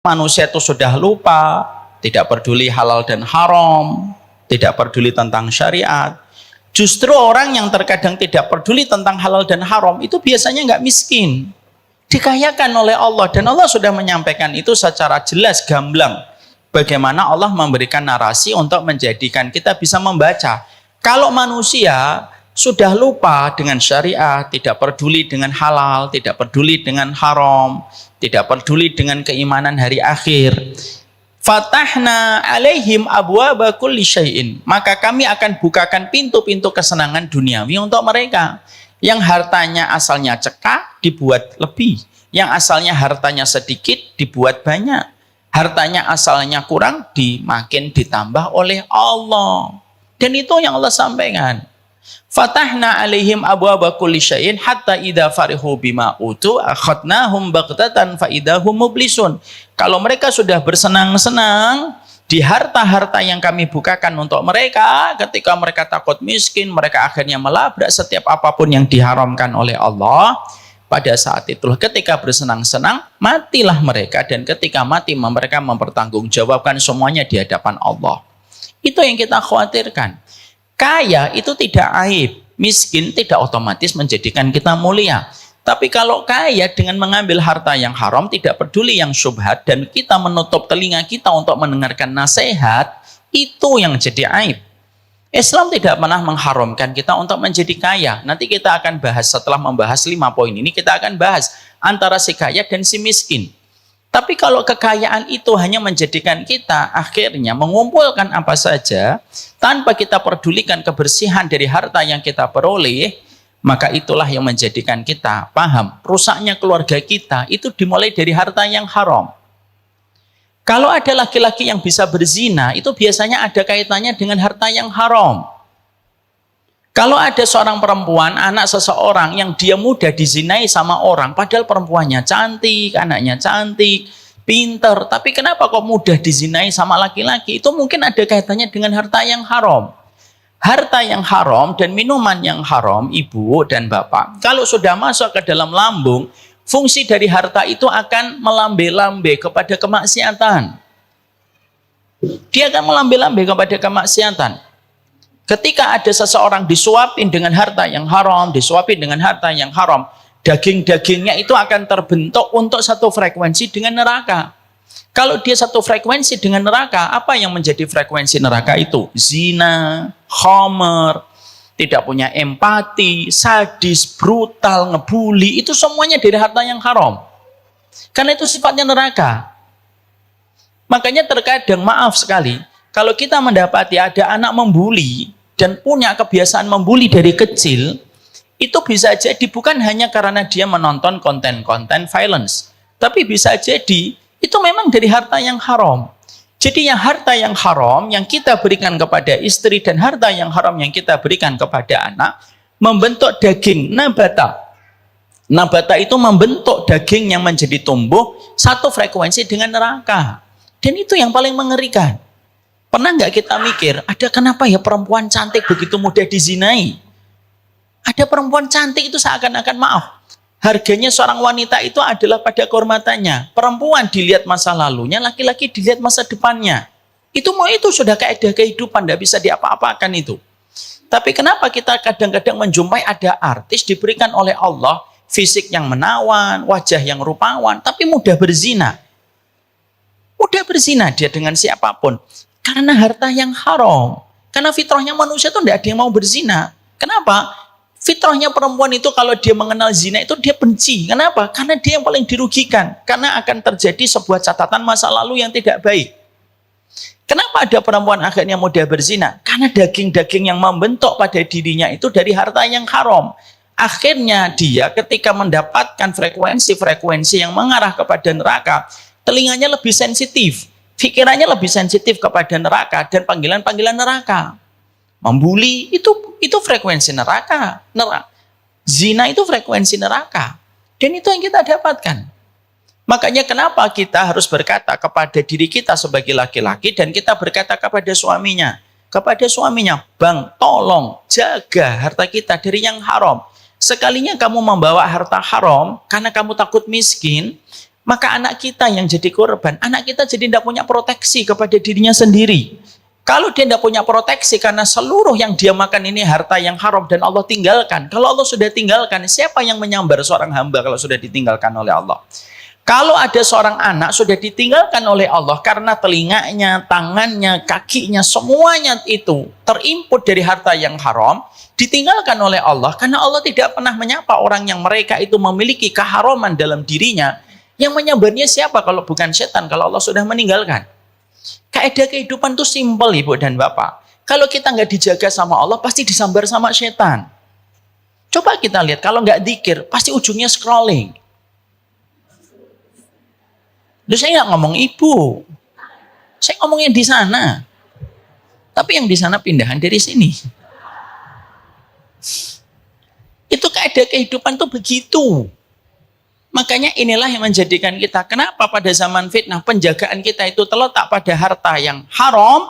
manusia itu sudah lupa, tidak peduli halal dan haram, tidak peduli tentang syariat. Justru orang yang terkadang tidak peduli tentang halal dan haram itu biasanya nggak miskin, dikayakan oleh Allah, dan Allah sudah menyampaikan itu secara jelas gamblang. Bagaimana Allah memberikan narasi untuk menjadikan kita bisa membaca. Kalau manusia sudah lupa dengan syariat, tidak peduli dengan halal, tidak peduli dengan haram, tidak peduli dengan keimanan hari akhir, fatahna alaihim abwaba kulli syai'in, maka kami akan bukakan pintu-pintu kesenangan duniawi untuk mereka. Yang hartanya asalnya cekak dibuat lebih, yang asalnya hartanya sedikit dibuat banyak, hartanya asalnya kurang makin ditambah oleh Allah. Dan itu yang Allah sampaikan. Fatahna alaihim abwaba kulli syai'in hatta idza farihu bima utu akhadnahum baghtatan fa idahum mublisun. Kalau mereka sudah bersenang-senang di harta-harta yang kami bukakan untuk mereka, ketika mereka takut miskin, mereka akhirnya melabrak setiap apapun yang diharamkan oleh Allah. Pada saat itulah ketika bersenang-senang, matilah mereka, dan ketika mati mereka mempertanggungjawabkan semuanya di hadapan Allah. Itu yang kita khawatirkan. Kaya itu tidak aib, miskin tidak otomatis menjadikan kita mulia. Tapi kalau kaya dengan mengambil harta yang haram, tidak peduli yang syubhat, dan kita menutup telinga kita untuk mendengarkan nasihat, itu yang jadi aib. Islam tidak pernah mengharamkan kita untuk menjadi kaya. Nanti kita akan bahas, setelah membahas 5 poin ini, kita akan bahas antara si kaya dan si miskin. Tapi kalau kekayaan itu hanya menjadikan kita akhirnya mengumpulkan apa saja tanpa kita pedulikan kebersihan dari harta yang kita peroleh, maka itulah yang menjadikan kita paham rusaknya keluarga kita itu dimulai dari harta yang haram. Kalau ada laki-laki yang bisa berzina, itu biasanya ada kaitannya dengan harta yang haram. Kalau ada seorang perempuan, anak seseorang yang dia mudah dizinai sama orang, padahal perempuannya cantik, anaknya cantik, pinter, tapi kenapa kok mudah dizinai sama laki-laki? Itu mungkin ada kaitannya dengan harta yang haram. Harta yang haram dan minuman yang haram, ibu dan bapak, kalau sudah masuk ke dalam lambung, fungsi dari harta itu akan melambe-lambe kepada kemaksiatan. Dia akan melambe-lambe kepada kemaksiatan. Ketika ada seseorang disuapin dengan harta yang haram, disuapin dengan harta yang haram, daging-dagingnya itu akan terbentuk untuk satu frekuensi dengan neraka. Kalau dia satu frekuensi dengan neraka, apa yang menjadi frekuensi neraka itu? Zina, khamr, tidak punya empati, sadis, brutal, ngebully, itu semuanya dari harta yang haram. Karena itu sifatnya neraka. Makanya terkadang, maaf sekali, kalau kita mendapati ada anak membuli dan punya kebiasaan membuli dari kecil, itu bisa jadi bukan hanya karena dia menonton konten-konten violence, tapi bisa jadi itu memang dari harta yang haram. Jadi yang harta yang haram yang kita berikan kepada istri dan harta yang haram yang kita berikan kepada anak membentuk daging nabata. Nabata itu membentuk daging yang menjadi tumbuh satu frekuensi dengan neraka. Dan itu yang paling mengerikan. Pernah nggak kita mikir, ada kenapa ya perempuan cantik begitu mudah dizinai? Ada perempuan cantik itu seakan-akan, maaf, harganya seorang wanita itu adalah pada kehormatannya. Perempuan dilihat masa lalunya, laki-laki dilihat masa depannya. Itu sudah kaidah kehidupan, tidak bisa diapa-apakan itu. Tapi kenapa kita kadang-kadang menjumpai ada artis diberikan oleh Allah, fisik yang menawan, wajah yang rupawan, tapi mudah berzina. Mudah berzina dia dengan siapapun. Karena harta yang haram. Karena fitrahnya manusia itu tidak ada yang mau berzina. Kenapa? Fitrahnya perempuan itu kalau dia mengenal zina itu dia benci. Kenapa? Karena dia yang paling dirugikan. Karena akan terjadi sebuah catatan masa lalu yang tidak baik. Kenapa ada perempuan akhirnya mudah berzina? Karena daging-daging yang membentuk pada dirinya itu dari harta yang haram. Akhirnya dia ketika mendapatkan frekuensi-frekuensi yang mengarah kepada neraka, telinganya lebih sensitif, pikirannya lebih sensitif kepada neraka dan panggilan-panggilan neraka. Membuli itu frekuensi neraka. Zina itu frekuensi neraka. Dan itu yang kita dapatkan. Makanya kenapa kita harus berkata kepada diri kita sebagai laki-laki dan kita berkata kepada suaminya. Kepada suaminya, Bang, tolong jaga harta kita dari yang haram. Sekalinya kamu membawa harta haram karena kamu takut miskin, Maka anak kita yang jadi korban, anak kita jadi tidak punya proteksi kepada dirinya sendiri. Kalau dia tidak punya proteksi karena seluruh yang dia makan ini harta yang haram dan Allah tinggalkan. Kalau Allah sudah tinggalkan, siapa yang menyambar seorang hamba kalau sudah ditinggalkan oleh Allah? Kalau ada seorang anak sudah ditinggalkan oleh Allah karena telinganya, tangannya, kakinya, semuanya itu terimput dari harta yang haram, ditinggalkan oleh Allah karena Allah tidak pernah menyapa orang yang mereka itu memiliki keharaman dalam dirinya. Yang menyambarnya siapa kalau bukan setan kalau Allah sudah meninggalkan? Kaidah kehidupan itu simpel, Ibu dan Bapak. Kalau kita nggak dijaga sama Allah, pasti disambar sama setan. Coba kita lihat, kalau nggak dzikir, pasti ujungnya scrolling. Loh, saya nggak ngomong ibu. Saya ngomongnya di sana. Tapi yang di sana pindahan dari sini. Itu kaidah kehidupan tuh begitu. Makanya inilah yang menjadikan kita, kenapa pada zaman fitnah penjagaan kita itu terletak pada harta yang haram.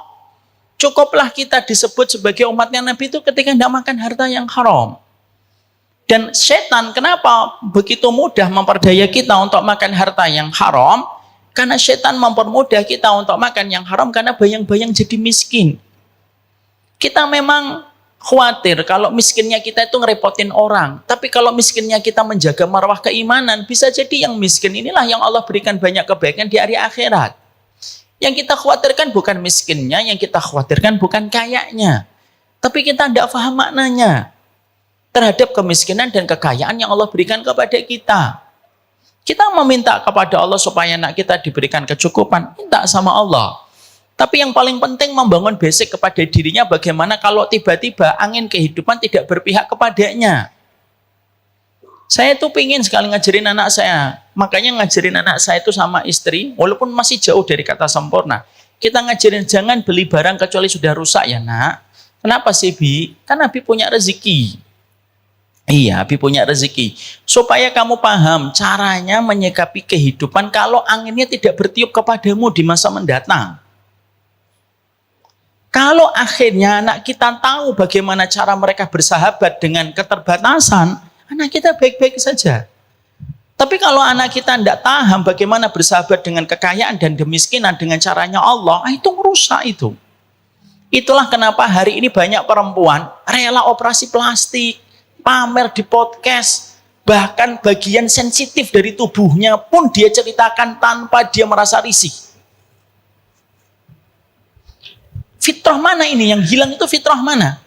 Cukuplah kita disebut sebagai umatnya Nabi itu ketika tidak makan harta yang haram. Dan setan kenapa begitu mudah memperdaya kita untuk makan harta yang haram? Karena setan mempermudah kita untuk makan yang haram karena bayang-bayang jadi miskin. Kita memang khawatir kalau miskinnya kita itu ngerepotin orang. Tapi kalau miskinnya kita menjaga marwah keimanan, bisa jadi yang miskin inilah yang Allah berikan banyak kebaikan di hari akhirat. Yang kita khawatirkan bukan miskinnya, yang kita khawatirkan bukan kayanya. Tapi kita tidak paham maknanya terhadap kemiskinan dan kekayaan yang Allah berikan kepada kita. Kita meminta kepada Allah supaya anak kita diberikan kecukupan, minta sama Allah. Tapi yang paling penting membangun basic kepada dirinya bagaimana kalau tiba-tiba angin kehidupan tidak berpihak kepadanya. Saya tuh pingin sekali ngajarin anak saya. Makanya ngajarin anak saya itu sama istri, walaupun masih jauh dari kata sempurna. Kita ngajarin jangan beli barang kecuali sudah rusak ya nak. Kenapa sih Bi? Kan Abi punya rezeki. Iya, Abi punya rezeki. Supaya kamu paham caranya menyikapi kehidupan kalau anginnya tidak bertiup kepadamu di masa mendatang. Kalau akhirnya anak kita tahu bagaimana cara mereka bersahabat dengan keterbatasan, anak kita baik-baik saja. Tapi kalau anak kita tidak paham bagaimana bersahabat dengan kekayaan dan kemiskinan dengan caranya Allah, itu merusak itu. Itulah kenapa hari ini banyak perempuan rela operasi plastik, pamer di podcast, bahkan bagian sensitif dari tubuhnya pun dia ceritakan tanpa dia merasa risih. Fitrah mana ini? Yang hilang itu fitrah mana?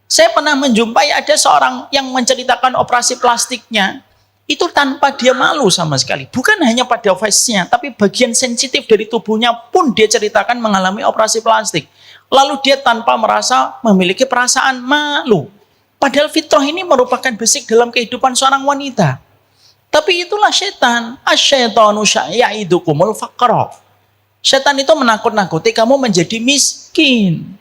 Saya pernah menjumpai ada seorang yang menceritakan operasi plastiknya, itu tanpa dia malu sama sekali. Bukan hanya pada face-nya, tapi bagian sensitif dari tubuhnya pun dia ceritakan mengalami operasi plastik. Lalu dia tanpa merasa memiliki perasaan malu. Padahal fitrah ini merupakan basic dalam kehidupan seorang wanita. Tapi itulah setan. Asyaitanu ya'idukumul faqra. Setan itu menakut-nakuti kamu menjadi miskin.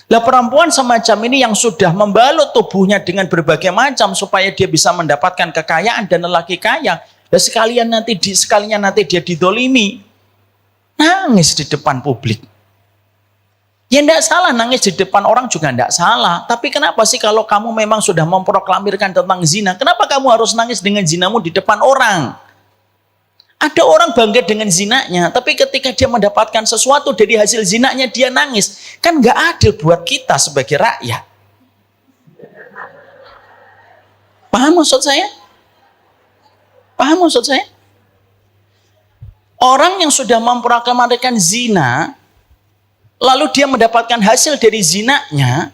Lah perempuan semacam ini yang sudah membalut tubuhnya dengan berbagai macam supaya dia bisa mendapatkan kekayaan dan lelaki kaya. Dan sekalian nanti dia didolimi. Nangis di depan publik. Ya tidak salah nangis di depan orang juga tidak salah. Tapi kenapa sih kalau kamu memang sudah memproklamirkan tentang zina, kenapa kamu harus nangis dengan zinamu di depan orang? Ada orang bangga dengan zinanya, tapi ketika dia mendapatkan sesuatu dari hasil zinanya dia nangis. Kan nggak adil buat kita sebagai rakyat. Paham maksud saya? Paham maksud saya? Orang yang sudah memproklamirkan zina, lalu dia mendapatkan hasil dari zinanya,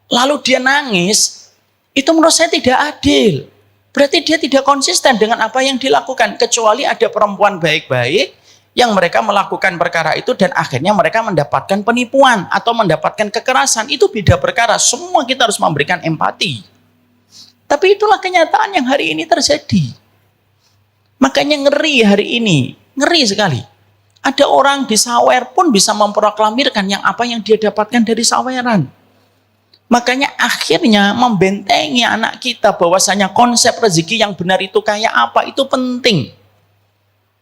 lalu dia nangis, itu menurut saya tidak adil. Berarti dia tidak konsisten dengan apa yang dilakukan. Kecuali ada perempuan baik-baik yang mereka melakukan perkara itu dan akhirnya mereka mendapatkan penipuan atau mendapatkan kekerasan. Itu beda perkara. Semua kita harus memberikan empati. Tapi itulah kenyataan yang hari ini terjadi. Makanya ngeri hari ini. Ngeri sekali. Ada orang di sawer pun bisa memproklamirkan apa yang dia dapatkan dari saweran. Makanya akhirnya membentengi anak kita bahwasanya konsep rezeki yang benar itu kayak apa, itu penting.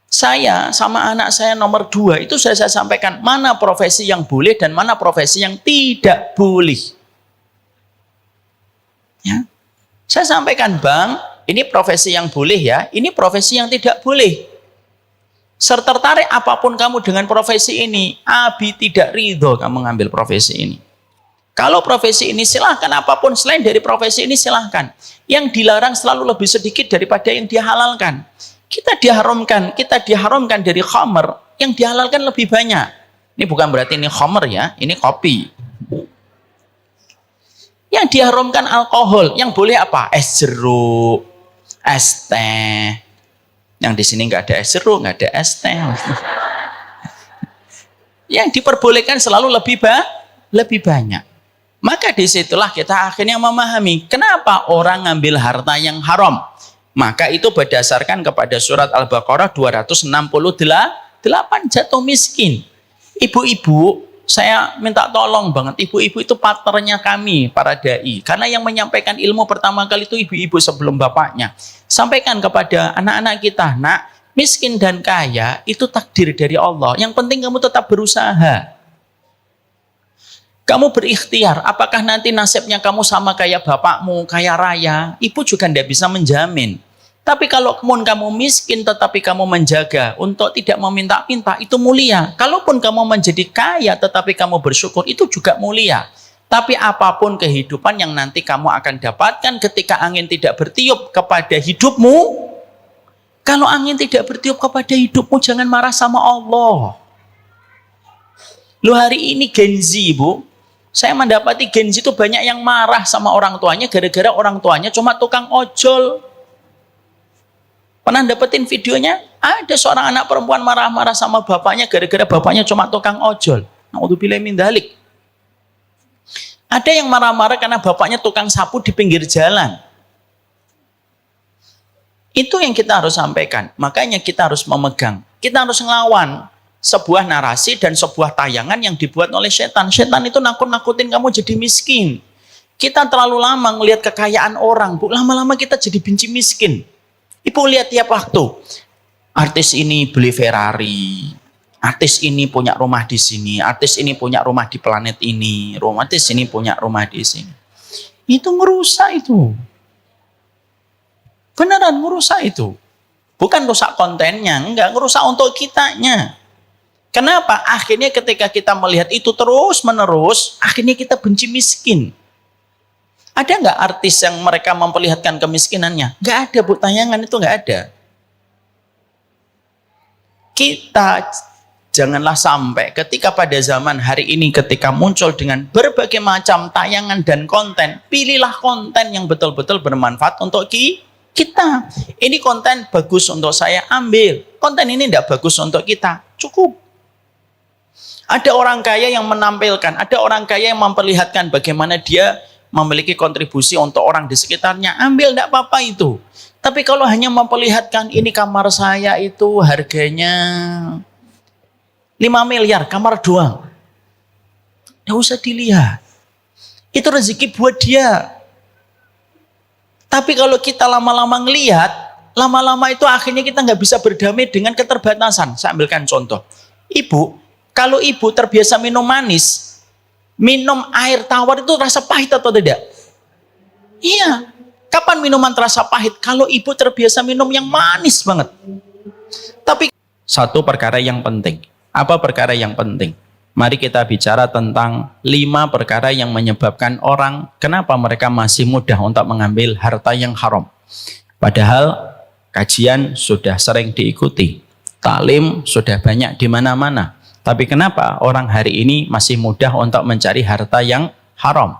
Saya sama anak saya nomor 2 itu saya sampaikan mana profesi yang boleh dan mana profesi yang tidak boleh. Ya. Saya sampaikan Bang, ini profesi yang boleh ya, ini profesi yang tidak boleh. Tertarik apapun kamu dengan profesi ini, Abi tidak ridho kamu mengambil profesi ini. Kalau profesi ini silahkan, apapun selain dari profesi ini silahkan. Yang dilarang selalu lebih sedikit daripada yang dihalalkan. Kita diharamkan dari khamr, yang dihalalkan lebih banyak. Ini bukan berarti ini khamr ya, ini kopi. Yang diharamkan alkohol, yang boleh apa? Es jeruk, es teh. Yang di sini nggak ada es jeruk, nggak ada es teh. Yang diperbolehkan selalu lebih banyak. Maka disitulah kita akhirnya memahami kenapa orang ngambil harta yang haram. Maka itu berdasarkan kepada surat Al-Baqarah 268, jatuh miskin. Ibu-ibu, saya minta tolong banget, ibu-ibu itu partnernya kami, para dai. Karena yang menyampaikan ilmu pertama kali itu ibu-ibu sebelum bapaknya. Sampaikan kepada anak-anak kita, nak, miskin dan kaya itu takdir dari Allah. Yang penting kamu tetap berusaha. Kamu berikhtiar, apakah nanti nasibnya kamu sama kayak bapakmu, kaya raya, ibu juga tidak bisa menjamin. Tapi kalau kamu miskin tetapi kamu menjaga untuk tidak meminta-minta, itu mulia. Kalaupun kamu menjadi kaya tetapi kamu bersyukur, itu juga mulia. Tapi apapun kehidupan yang nanti kamu akan dapatkan ketika angin tidak bertiup kepada hidupmu, kalau angin tidak bertiup kepada hidupmu, jangan marah sama Allah. Lu hari ini Gen Z, Bu, saya mendapati Gen Z itu banyak yang marah sama orang tuanya gara-gara orang tuanya cuma tukang ojol. Pernah dapetin videonya? Ada seorang anak perempuan marah-marah sama bapaknya gara-gara bapaknya cuma tukang ojol. Na'udzubillah min dzalik. Ada yang marah-marah karena bapaknya tukang sapu di pinggir jalan. Itu yang kita harus sampaikan. Makanya kita harus memegang. Kita harus ngelawan sebuah narasi dan sebuah tayangan yang dibuat oleh setan. Setan itu nakut-nakutin kamu jadi miskin. Kita terlalu lama ngelihat kekayaan orang, Bu. Lama-lama kita jadi benci miskin. Ibu lihat tiap waktu. Artis ini beli Ferrari. Artis ini punya rumah di sini. Artis ini punya rumah di planet ini. Artis ini punya rumah di sini. Itu ngerusak itu. Beneran ngerusak itu. Bukan rusak kontennya. Enggak, ngerusak untuk kitanya. Kenapa? Akhirnya ketika kita melihat itu terus menerus, akhirnya kita benci miskin. Ada nggak artis yang mereka memperlihatkan kemiskinannya? Nggak ada, Bu. Tayangan itu nggak ada. Kita janganlah sampai ketika pada zaman hari ini ketika muncul dengan berbagai macam tayangan dan konten, pilihlah konten yang betul-betul bermanfaat untuk kita. Ini konten bagus untuk saya, ambil. Konten ini tidak bagus untuk kita, cukup. Ada orang kaya yang menampilkan, ada orang kaya yang memperlihatkan bagaimana dia memiliki kontribusi untuk orang di sekitarnya, ambil, tidak apa-apa itu. Tapi kalau hanya memperlihatkan ini kamar saya itu harganya 5 miliar, kamar doang, tidak usah dilihat. Itu rezeki buat dia. Tapi kalau kita lama-lama ngelihat, lama-lama itu akhirnya kita nggak bisa berdamai dengan keterbatasan. Saya ambilkan contoh. Ibu, kalau ibu terbiasa minum manis, minum air tawar itu rasa pahit atau tidak? Iya. Kapan minuman terasa pahit? Kalau ibu terbiasa minum yang manis banget. Tapi satu perkara yang penting. Apa perkara yang penting? Mari kita bicara tentang 5 perkara yang menyebabkan orang kenapa mereka masih mudah untuk mengambil harta yang haram. Padahal kajian sudah sering diikuti. Taklim sudah banyak di mana-mana. Tapi kenapa orang hari ini masih mudah untuk mencari harta yang haram?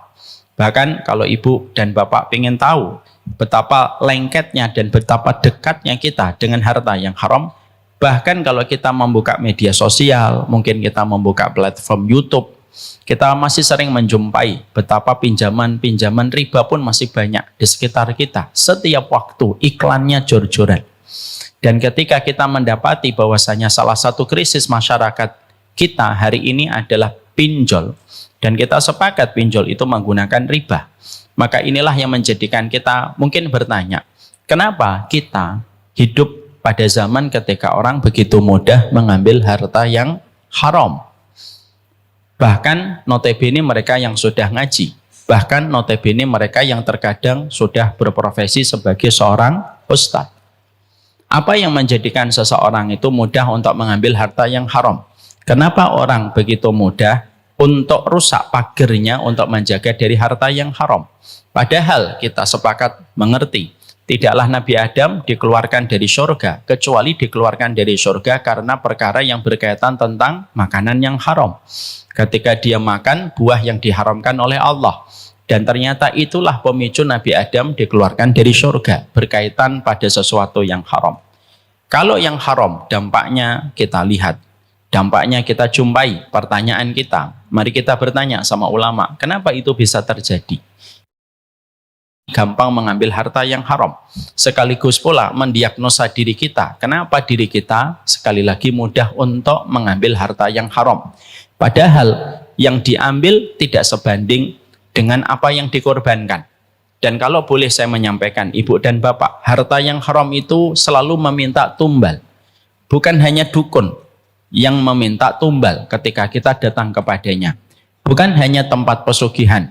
Bahkan kalau ibu dan bapak ingin tahu betapa lengketnya dan betapa dekatnya kita dengan harta yang haram, bahkan kalau kita membuka media sosial, mungkin kita membuka platform YouTube, kita masih sering menjumpai betapa pinjaman-pinjaman riba pun masih banyak di sekitar kita. Setiap waktu iklannya jor-joran. Dan ketika kita mendapati bahwasanya salah satu krisis masyarakat kita hari ini adalah pinjol, dan kita sepakat pinjol itu menggunakan riba, maka inilah yang menjadikan kita mungkin bertanya, kenapa kita hidup pada zaman ketika orang begitu mudah mengambil harta yang haram? Bahkan notabene mereka yang sudah ngaji, bahkan notabene mereka yang terkadang sudah berprofesi sebagai seorang ustadz. Apa yang menjadikan seseorang itu mudah untuk mengambil harta yang haram? Kenapa orang begitu mudah untuk rusak pagernya untuk menjaga dari harta yang haram? Padahal kita sepakat mengerti, tidaklah Nabi Adam dikeluarkan dari surga, kecuali dikeluarkan dari surga karena perkara yang berkaitan tentang makanan yang haram. Ketika dia makan buah yang diharamkan oleh Allah. Dan ternyata itulah pemicu Nabi Adam dikeluarkan dari surga, berkaitan pada sesuatu yang haram. Kalau yang haram, dampaknya kita lihat, dampaknya kita jumpai, pertanyaan kita. Mari kita bertanya sama ulama, kenapa itu bisa terjadi? Gampang mengambil harta yang haram. Sekaligus pula mendiagnosa diri kita, kenapa diri kita sekali lagi mudah untuk mengambil harta yang haram. Padahal yang diambil tidak sebanding dengan apa yang dikorbankan. Dan kalau boleh saya menyampaikan, ibu dan bapak, harta yang haram itu selalu meminta tumbal. Bukan hanya dukun yang meminta tumbal ketika kita datang kepadanya. Bukan hanya tempat pesugihan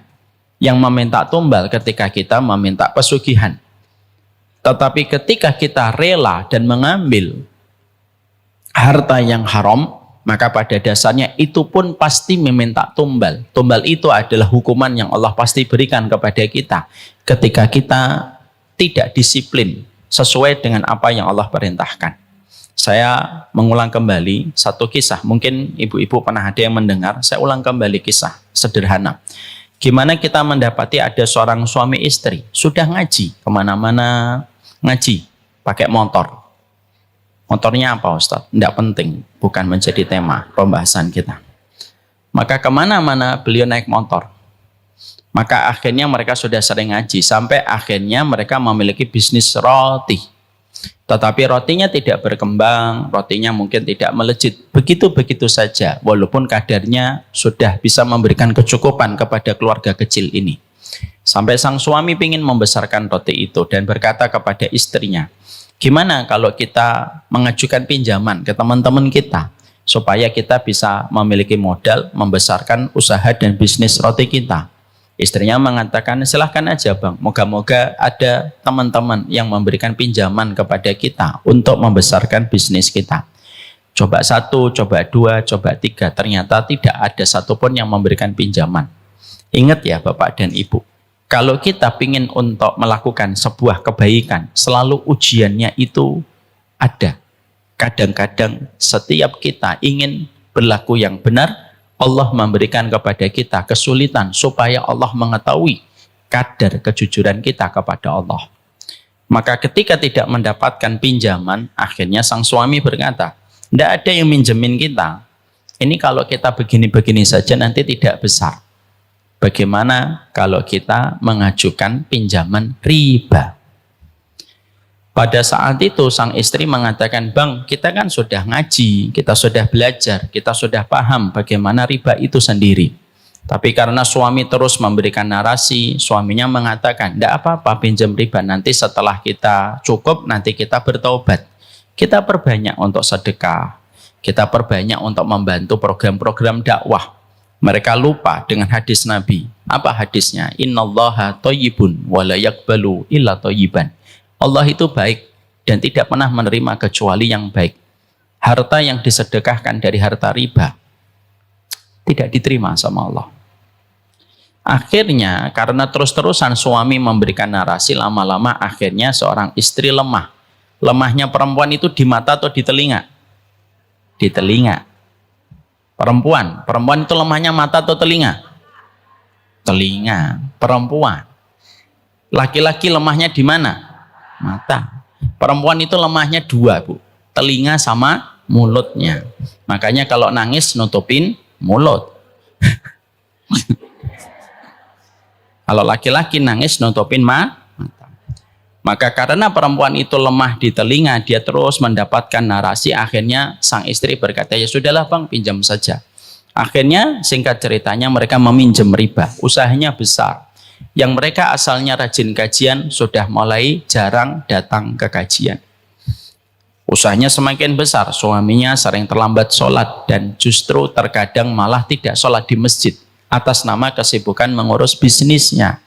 yang meminta tumbal ketika kita meminta pesugihan. Tetapi ketika kita rela dan mengambil harta yang haram, maka pada dasarnya itu pun pasti meminta tumbal. Tumbal itu adalah hukuman yang Allah pasti berikan kepada kita ketika kita tidak disiplin sesuai dengan apa yang Allah perintahkan. Saya mengulang kembali satu kisah, mungkin ibu-ibu pernah ada yang mendengar, saya ulang kembali kisah sederhana. Gimana kita mendapati ada seorang suami istri, sudah ngaji, kemana-mana ngaji, pakai motor. Motornya apa Ustadz? Tidak penting, bukan menjadi tema pembahasan kita. Maka kemana-mana beliau naik motor. Maka akhirnya mereka sudah sering ngaji, sampai akhirnya mereka memiliki bisnis roti. Tetapi rotinya tidak berkembang, rotinya mungkin tidak melejit. Begitu-begitu saja, walaupun kadarnya sudah bisa memberikan kecukupan kepada keluarga kecil ini. Sampai sang suami ingin membesarkan roti itu dan berkata kepada istrinya, gimana kalau kita mengajukan pinjaman ke teman-teman kita supaya kita bisa memiliki modal membesarkan usaha dan bisnis roti kita? Istrinya mengatakan, silahkan aja bang, moga-moga ada teman-teman yang memberikan pinjaman kepada kita untuk membesarkan bisnis kita. Coba satu, coba dua, coba tiga, ternyata tidak ada satupun yang memberikan pinjaman. Ingat ya Bapak dan Ibu, kalau kita ingin untuk melakukan sebuah kebaikan, selalu ujiannya itu ada. Kadang-kadang setiap kita ingin berlaku yang benar, Allah memberikan kepada kita kesulitan supaya Allah mengetahui kadar kejujuran kita kepada Allah. Maka ketika tidak mendapatkan pinjaman, akhirnya sang suami berkata, tidak ada yang minjemin kita. Ini kalau kita begini-begini saja nanti tidak besar. Bagaimana kalau kita mengajukan pinjaman riba? Pada saat itu sang istri mengatakan, bang, kita kan sudah ngaji, kita sudah belajar, kita sudah paham bagaimana riba itu sendiri. Tapi karena suami terus memberikan narasi, suaminya mengatakan, tidak apa-apa pinjam riba, nanti setelah kita cukup, nanti kita bertaubat. Kita perbanyak untuk sedekah, kita perbanyak untuk membantu program-program dakwah. Mereka lupa dengan hadis Nabi. Apa hadisnya? Innallaha thayyibun wa la yaqbalu illa thayyiban. Allah itu baik dan tidak pernah menerima kecuali yang baik. Harta yang disedekahkan dari harta riba tidak diterima sama Allah. Akhirnya karena terus-terusan suami memberikan narasi, lama-lama akhirnya seorang istri lemah. Lemahnya perempuan itu di mata atau di telinga? Di telinga. Perempuan itu lemahnya mata atau telinga? Telinga. Perempuan. Laki-laki lemahnya di mana? Mata. Perempuan itu lemahnya dua, Bu. Telinga sama mulutnya. Makanya kalau nangis nutupin mulut. Kalau laki-laki nangis nutupin mata. Maka karena perempuan itu lemah di telinga, dia terus mendapatkan narasi. Akhirnya sang istri berkata, ya sudahlah bang, pinjam saja. Akhirnya singkat ceritanya mereka meminjam riba. Usahanya besar. Yang mereka asalnya rajin kajian sudah mulai jarang datang ke kajian. Usahanya semakin besar. Suaminya sering terlambat sholat dan justru terkadang malah tidak sholat di masjid atas nama kesibukan mengurus bisnisnya.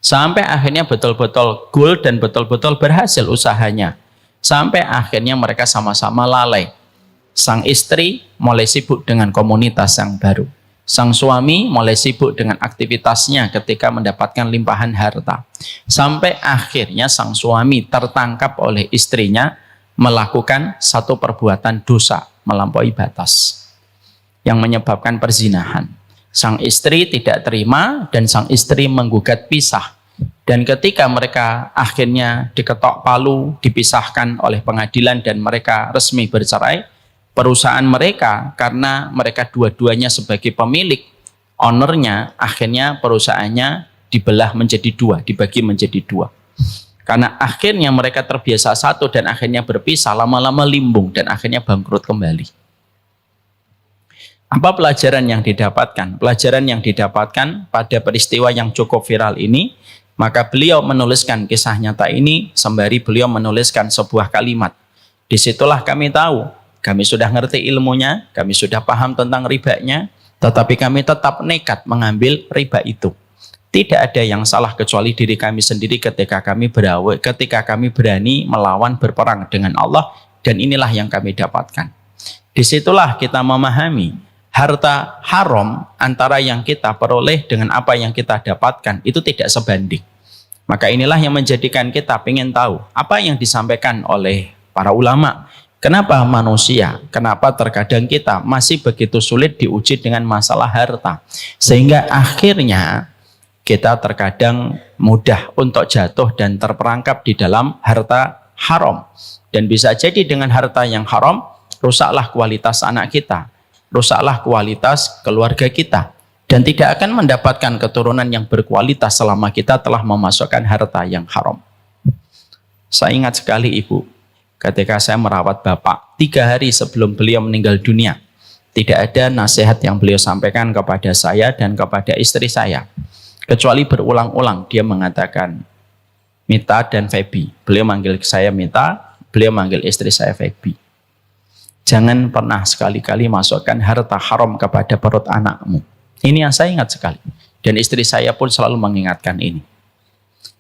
Sampai akhirnya betul-betul goal dan betul-betul berhasil usahanya. Sampai akhirnya mereka sama-sama lalai. Sang istri mulai sibuk dengan komunitas yang baru. Sang suami mulai sibuk dengan aktivitasnya ketika mendapatkan limpahan harta. Sampai akhirnya sang suami tertangkap oleh istrinya melakukan satu perbuatan dosa melampaui batas yang menyebabkan perzinahan. Sang istri tidak terima dan sang istri menggugat pisah. Dan ketika mereka akhirnya diketok palu, dipisahkan oleh pengadilan dan mereka resmi bercerai, perusahaan mereka, karena mereka dua-duanya sebagai pemilik, ownernya, akhirnya perusahaannya dibelah menjadi dua, dibagi menjadi dua. Karena akhirnya mereka terbiasa satu dan akhirnya berpisah, lama-lama limbung dan akhirnya bangkrut kembali. Apa pelajaran yang didapatkan? Pelajaran yang didapatkan pada peristiwa yang cukup viral ini, maka beliau menuliskan kisah nyata ini sembari beliau menuliskan sebuah kalimat. Disitulah kami tahu, kami sudah ngerti ilmunya, kami sudah paham tentang ribanya, tetapi kami tetap nekat mengambil riba itu. Tidak ada yang salah kecuali diri kami sendiri ketika kami berani melawan berperang dengan Allah, dan inilah yang kami dapatkan. Disitulah kita memahami harta haram antara yang kita peroleh dengan apa yang kita dapatkan itu tidak sebanding. Maka inilah yang menjadikan kita ingin tahu apa yang disampaikan oleh para ulama. Kenapa manusia, kenapa terkadang kita masih begitu sulit diuji dengan masalah harta. Sehingga akhirnya kita terkadang mudah untuk jatuh dan terperangkap di dalam harta haram. Dan bisa jadi dengan harta yang haram, rusaklah kualitas anak kita, rusaklah kualitas keluarga kita, dan tidak akan mendapatkan keturunan yang berkualitas selama kita telah memasukkan harta yang haram. Saya ingat sekali ibu, ketika saya merawat bapak, 3 hari sebelum beliau meninggal dunia, tidak ada nasihat yang beliau sampaikan kepada saya dan kepada istri saya, kecuali berulang-ulang dia mengatakan, Mita dan Febi. Beliau manggil saya Mita, beliau manggil istri saya Febi. Jangan pernah sekali-kali masukkan harta haram kepada perut anakmu. Ini yang saya ingat sekali. Dan istri saya pun selalu mengingatkan ini.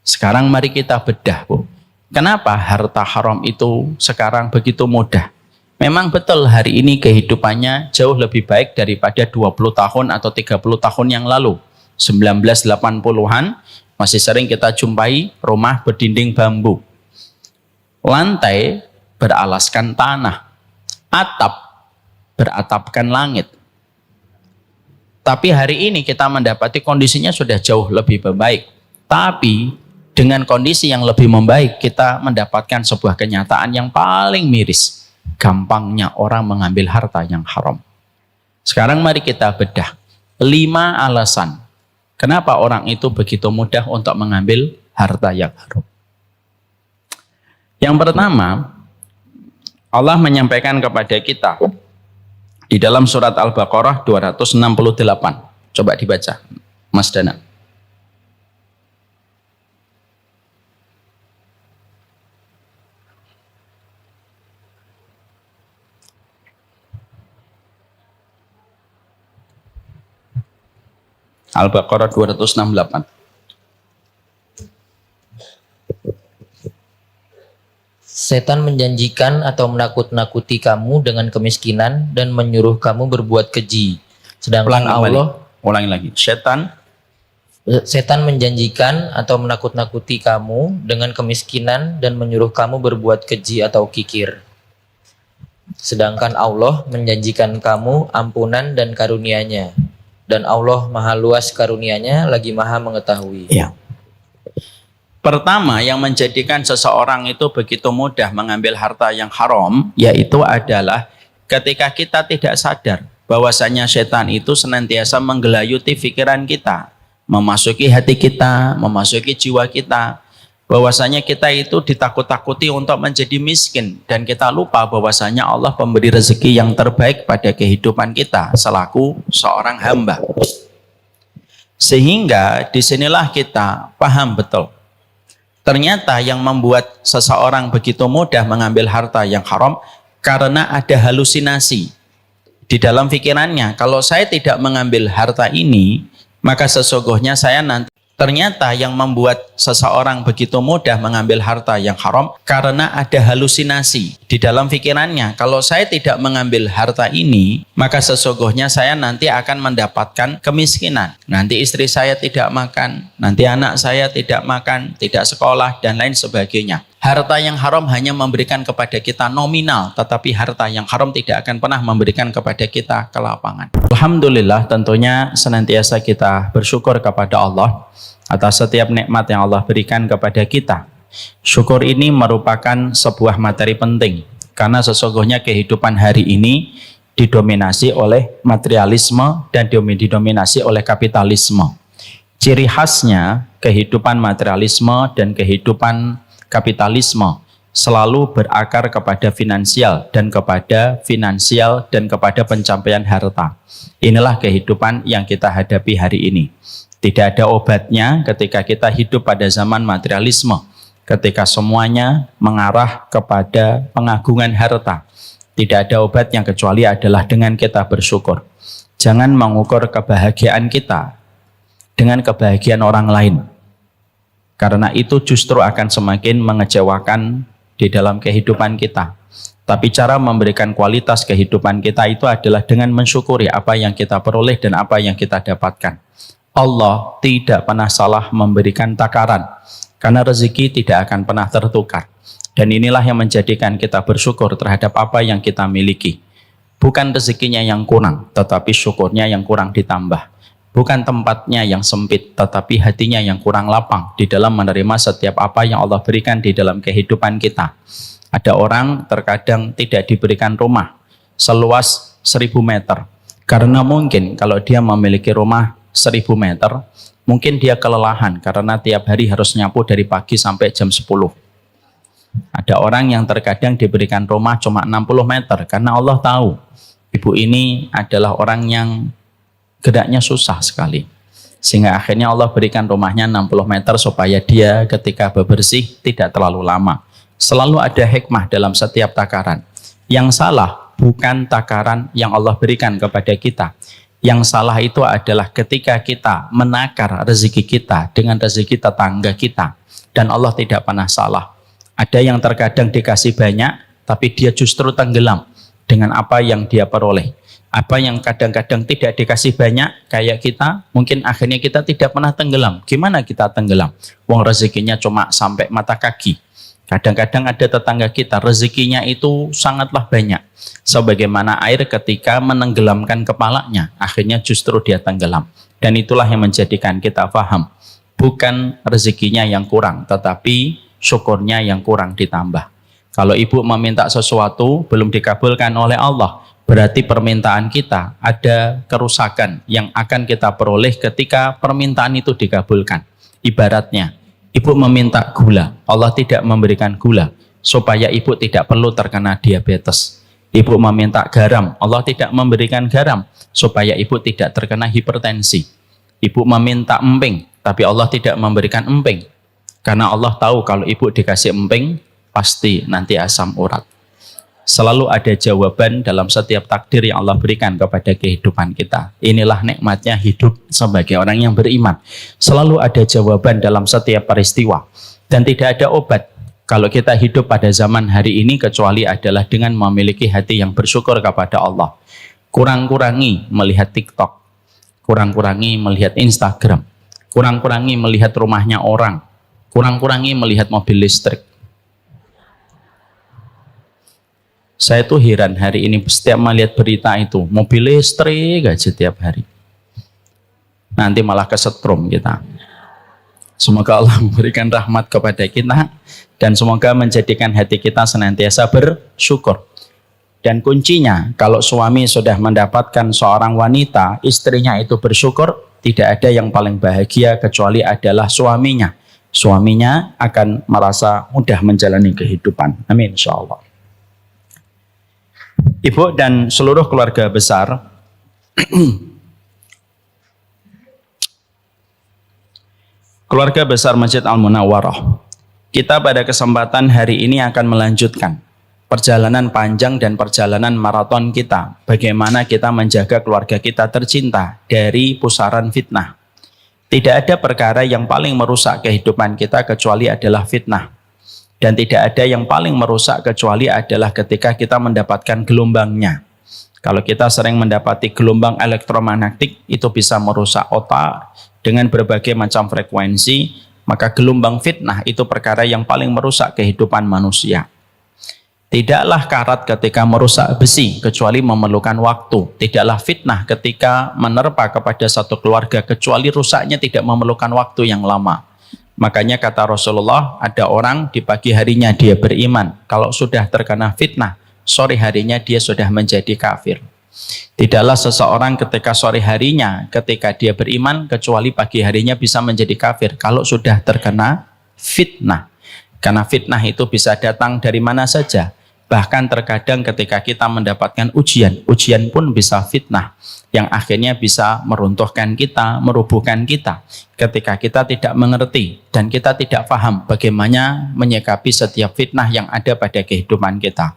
Sekarang mari kita bedah, Bu. Kenapa harta haram itu sekarang begitu mudah? Memang betul hari ini kehidupannya jauh lebih baik daripada 20 tahun atau 30 tahun yang lalu. 1980-an masih sering kita jumpai rumah berdinding bambu, lantai beralaskan tanah, atap beratapkan langit. Tapi hari ini kita mendapati kondisinya sudah jauh lebih membaik. Tapi dengan kondisi yang lebih membaik, kita mendapatkan sebuah kenyataan yang paling miris. Gampangnya orang mengambil harta yang haram. Sekarang mari kita bedah 5 alasan kenapa orang itu begitu mudah untuk mengambil harta yang haram. Yang pertama, Allah menyampaikan kepada kita di dalam surat Al-Baqarah 268. Coba dibaca, Mas Dana. Al-Baqarah 268. Setan menjanjikan atau menakut-nakuti kamu dengan kemiskinan dan menyuruh kamu berbuat keji. Sedangkan Ulangi lagi. Setan menjanjikan atau menakut-nakuti kamu dengan kemiskinan dan menyuruh kamu berbuat keji atau kikir. Sedangkan Allah menjanjikan kamu ampunan dan karunia-Nya. Dan Allah maha luas karunia-Nya, lagi maha mengetahui. Ya. Pertama yang menjadikan seseorang itu begitu mudah mengambil harta yang haram, yaitu adalah ketika kita tidak sadar bahwasanya setan itu senantiasa menggelayuti pikiran kita, memasuki hati kita, memasuki jiwa kita, bahwasanya kita itu ditakut-takuti untuk menjadi miskin, dan kita lupa bahwasanya Allah pemberi rezeki yang terbaik pada kehidupan kita selaku seorang hamba. Sehingga disinilah kita paham betul. Ternyata yang membuat seseorang begitu mudah mengambil harta yang haram karena ada halusinasi di dalam pikirannya. Kalau saya tidak mengambil harta ini, maka sesungguhnya saya nanti Ternyata yang membuat seseorang begitu mudah mengambil harta yang haram karena ada halusinasi di dalam pikirannya. Kalau saya tidak mengambil harta ini, maka sesungguhnya saya nanti akan mendapatkan kemiskinan. Nanti istri saya tidak makan, nanti anak saya tidak makan, tidak sekolah, dan lain sebagainya. Harta yang haram hanya memberikan kepada kita nominal, tetapi harta yang haram tidak akan pernah memberikan kepada kita kelapangan. Alhamdulillah, tentunya senantiasa kita bersyukur kepada Allah atas setiap nikmat yang Allah berikan kepada kita. Syukur ini merupakan sebuah materi penting, karena sesungguhnya kehidupan hari ini didominasi oleh materialisme dan didominasi oleh kapitalisme. Ciri khasnya kehidupan materialisme dan kehidupan kapitalisme selalu berakar kepada finansial dan kepada pencapaian harta. Inilah kehidupan yang kita hadapi hari ini. Tidak ada obatnya ketika kita hidup pada zaman materialisme, ketika semuanya mengarah kepada pengagungan harta. Tidak ada obat yang kecuali adalah dengan kita bersyukur. Jangan mengukur kebahagiaan kita dengan kebahagiaan orang lain. Karena itu justru akan semakin mengecewakan di dalam kehidupan kita. Tapi cara memberikan kualitas kehidupan kita itu adalah dengan mensyukuri apa yang kita peroleh dan apa yang kita dapatkan. Allah tidak pernah salah memberikan takaran, karena rezeki tidak akan pernah tertukar. Dan inilah yang menjadikan kita bersyukur terhadap apa yang kita miliki. Bukan rezekinya yang kurang, tetapi syukurnya yang kurang ditambah. Bukan tempatnya yang sempit, tetapi hatinya yang kurang lapang di dalam menerima setiap apa yang Allah berikan di dalam kehidupan kita. Ada orang terkadang tidak diberikan rumah seluas 1000 meter. Karena mungkin kalau dia memiliki rumah 1000 meter, mungkin dia kelelahan karena tiap hari harus nyapu dari pagi sampai jam 10. Ada orang yang terkadang diberikan rumah cuma 60 meter karena Allah tahu ibu ini adalah orang yang geraknya susah sekali, sehingga akhirnya Allah berikan rumahnya 60 meter supaya dia ketika bebersih tidak terlalu lama. Selalu ada hikmah dalam setiap takaran. Yang salah bukan takaran yang Allah berikan kepada kita. Yang salah itu adalah ketika kita menakar rezeki kita dengan rezeki tetangga kita, dan Allah tidak pernah salah. Ada yang terkadang dikasih banyak tapi dia justru tenggelam dengan apa yang dia peroleh. Apa yang kadang-kadang tidak dikasih banyak kayak kita, mungkin akhirnya kita tidak pernah tenggelam. Gimana kita tenggelam? Wong rezekinya cuma sampai mata kaki. Kadang-kadang ada tetangga kita, rezekinya itu sangatlah banyak. Sebagaimana air ketika menenggelamkan kepalanya, akhirnya justru dia tenggelam. Dan itulah yang menjadikan kita paham. Bukan rezekinya yang kurang, tetapi syukurnya yang kurang ditambah. Kalau ibu meminta sesuatu, belum dikabulkan oleh Allah, berarti permintaan kita ada kerusakan yang akan kita peroleh ketika permintaan itu dikabulkan. Ibaratnya, ibu meminta gula, Allah tidak memberikan gula, supaya ibu tidak perlu terkena diabetes. Ibu meminta garam, Allah tidak memberikan garam, supaya ibu tidak terkena hipertensi. Ibu meminta emping, tapi Allah tidak memberikan emping. Karena Allah tahu kalau ibu dikasih emping, pasti nanti asam urat. Selalu ada jawaban dalam setiap takdir yang Allah berikan kepada kehidupan kita. Inilah nikmatnya hidup sebagai orang yang beriman. Selalu ada jawaban dalam setiap peristiwa. Dan tidak ada obat kalau kita hidup pada zaman hari ini kecuali adalah dengan memiliki hati yang bersyukur kepada Allah. Kurang-kurangi melihat TikTok, kurang-kurangi melihat Instagram, kurang-kurangi melihat rumahnya orang, kurang-kurangi melihat mobil listrik. Saya tuh heran hari ini setiap melihat berita itu, mobil listrik aja setiap hari. Nanti malah kesetrum kita. Semoga Allah memberikan rahmat kepada kita dan semoga menjadikan hati kita senantiasa bersyukur. Dan kuncinya, kalau suami sudah mendapatkan seorang wanita, istrinya itu bersyukur, tidak ada yang paling bahagia kecuali adalah suaminya. Suaminya akan merasa mudah menjalani kehidupan. Amin, insyaallah. Ibu dan seluruh keluarga besar, keluarga besar Masjid Al-Munawwarah, kita pada kesempatan hari ini akan melanjutkan perjalanan panjang dan perjalanan maraton kita. Bagaimana kita menjaga keluarga kita tercinta dari pusaran fitnah. Tidak ada perkara yang paling merusak kehidupan kita kecuali adalah fitnah. Dan tidak ada yang paling merusak kecuali adalah ketika kita mendapatkan gelombangnya. Kalau kita sering mendapati gelombang elektromagnetik, itu bisa merusak otak dengan berbagai macam frekuensi, maka gelombang fitnah itu perkara yang paling merusak kehidupan manusia. Tidaklah karat ketika merusak besi, kecuali memerlukan waktu. Tidaklah fitnah ketika menerpa kepada satu keluarga, kecuali rusaknya tidak memerlukan waktu yang lama. Makanya kata Rasulullah, ada orang di pagi harinya dia beriman, kalau sudah terkena fitnah, sore harinya dia sudah menjadi kafir. Tidaklah seseorang ketika sore harinya, ketika dia beriman, kecuali pagi harinya bisa menjadi kafir, kalau sudah terkena fitnah. Karena fitnah itu bisa datang dari mana saja. Bahkan terkadang ketika kita mendapatkan ujian, ujian pun bisa fitnah, yang akhirnya bisa meruntuhkan kita, merubuhkan kita. Ketika kita tidak mengerti dan kita tidak paham bagaimana menyikapi setiap fitnah yang ada pada kehidupan kita.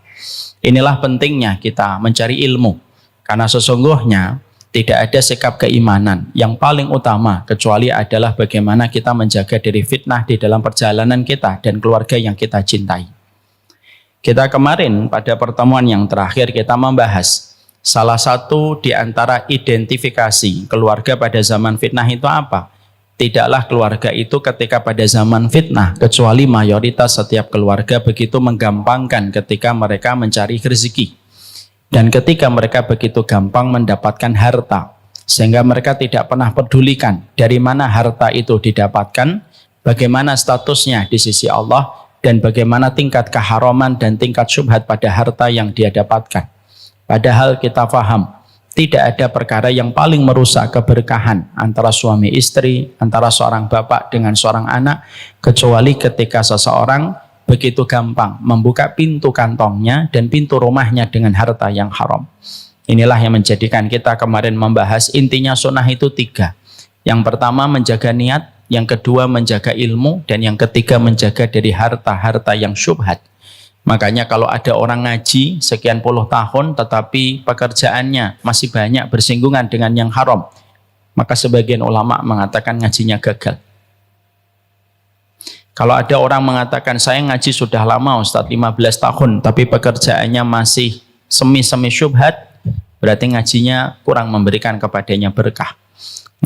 Inilah pentingnya kita mencari ilmu, karena sesungguhnya tidak ada sikap keimanan yang paling utama kecuali adalah bagaimana kita menjaga dari fitnah di dalam perjalanan kita dan keluarga yang kita cintai. Kita kemarin pada pertemuan yang terakhir kita membahas salah satu di antara identifikasi keluarga pada zaman fitnah itu apa? Tidaklah keluarga itu ketika pada zaman fitnah, kecuali mayoritas setiap keluarga begitu menggampangkan ketika mereka mencari rezeki. Dan ketika mereka begitu gampang mendapatkan harta, sehingga mereka tidak pernah pedulikan dari mana harta itu didapatkan, bagaimana statusnya di sisi Allah, dan bagaimana tingkat keharaman dan tingkat syubhat pada harta yang dia dapatkan. Padahal kita paham, tidak ada perkara yang paling merusak keberkahan antara suami istri, antara seorang bapak dengan seorang anak, kecuali ketika seseorang begitu gampang membuka pintu kantongnya dan pintu rumahnya dengan harta yang haram. Inilah yang menjadikan kita kemarin membahas intinya sunnah itu 3. Yang pertama menjaga niat, yang kedua menjaga ilmu, dan yang ketiga menjaga dari harta-harta yang syubhat. Makanya kalau ada orang ngaji sekian puluh tahun tetapi pekerjaannya masih banyak bersinggungan dengan yang haram, maka sebagian ulama mengatakan ngajinya gagal. Kalau ada orang mengatakan saya ngaji sudah lama Ustadz 15 tahun tapi pekerjaannya masih semi-semi syubhat, berarti ngajinya kurang memberikan kepadanya berkah.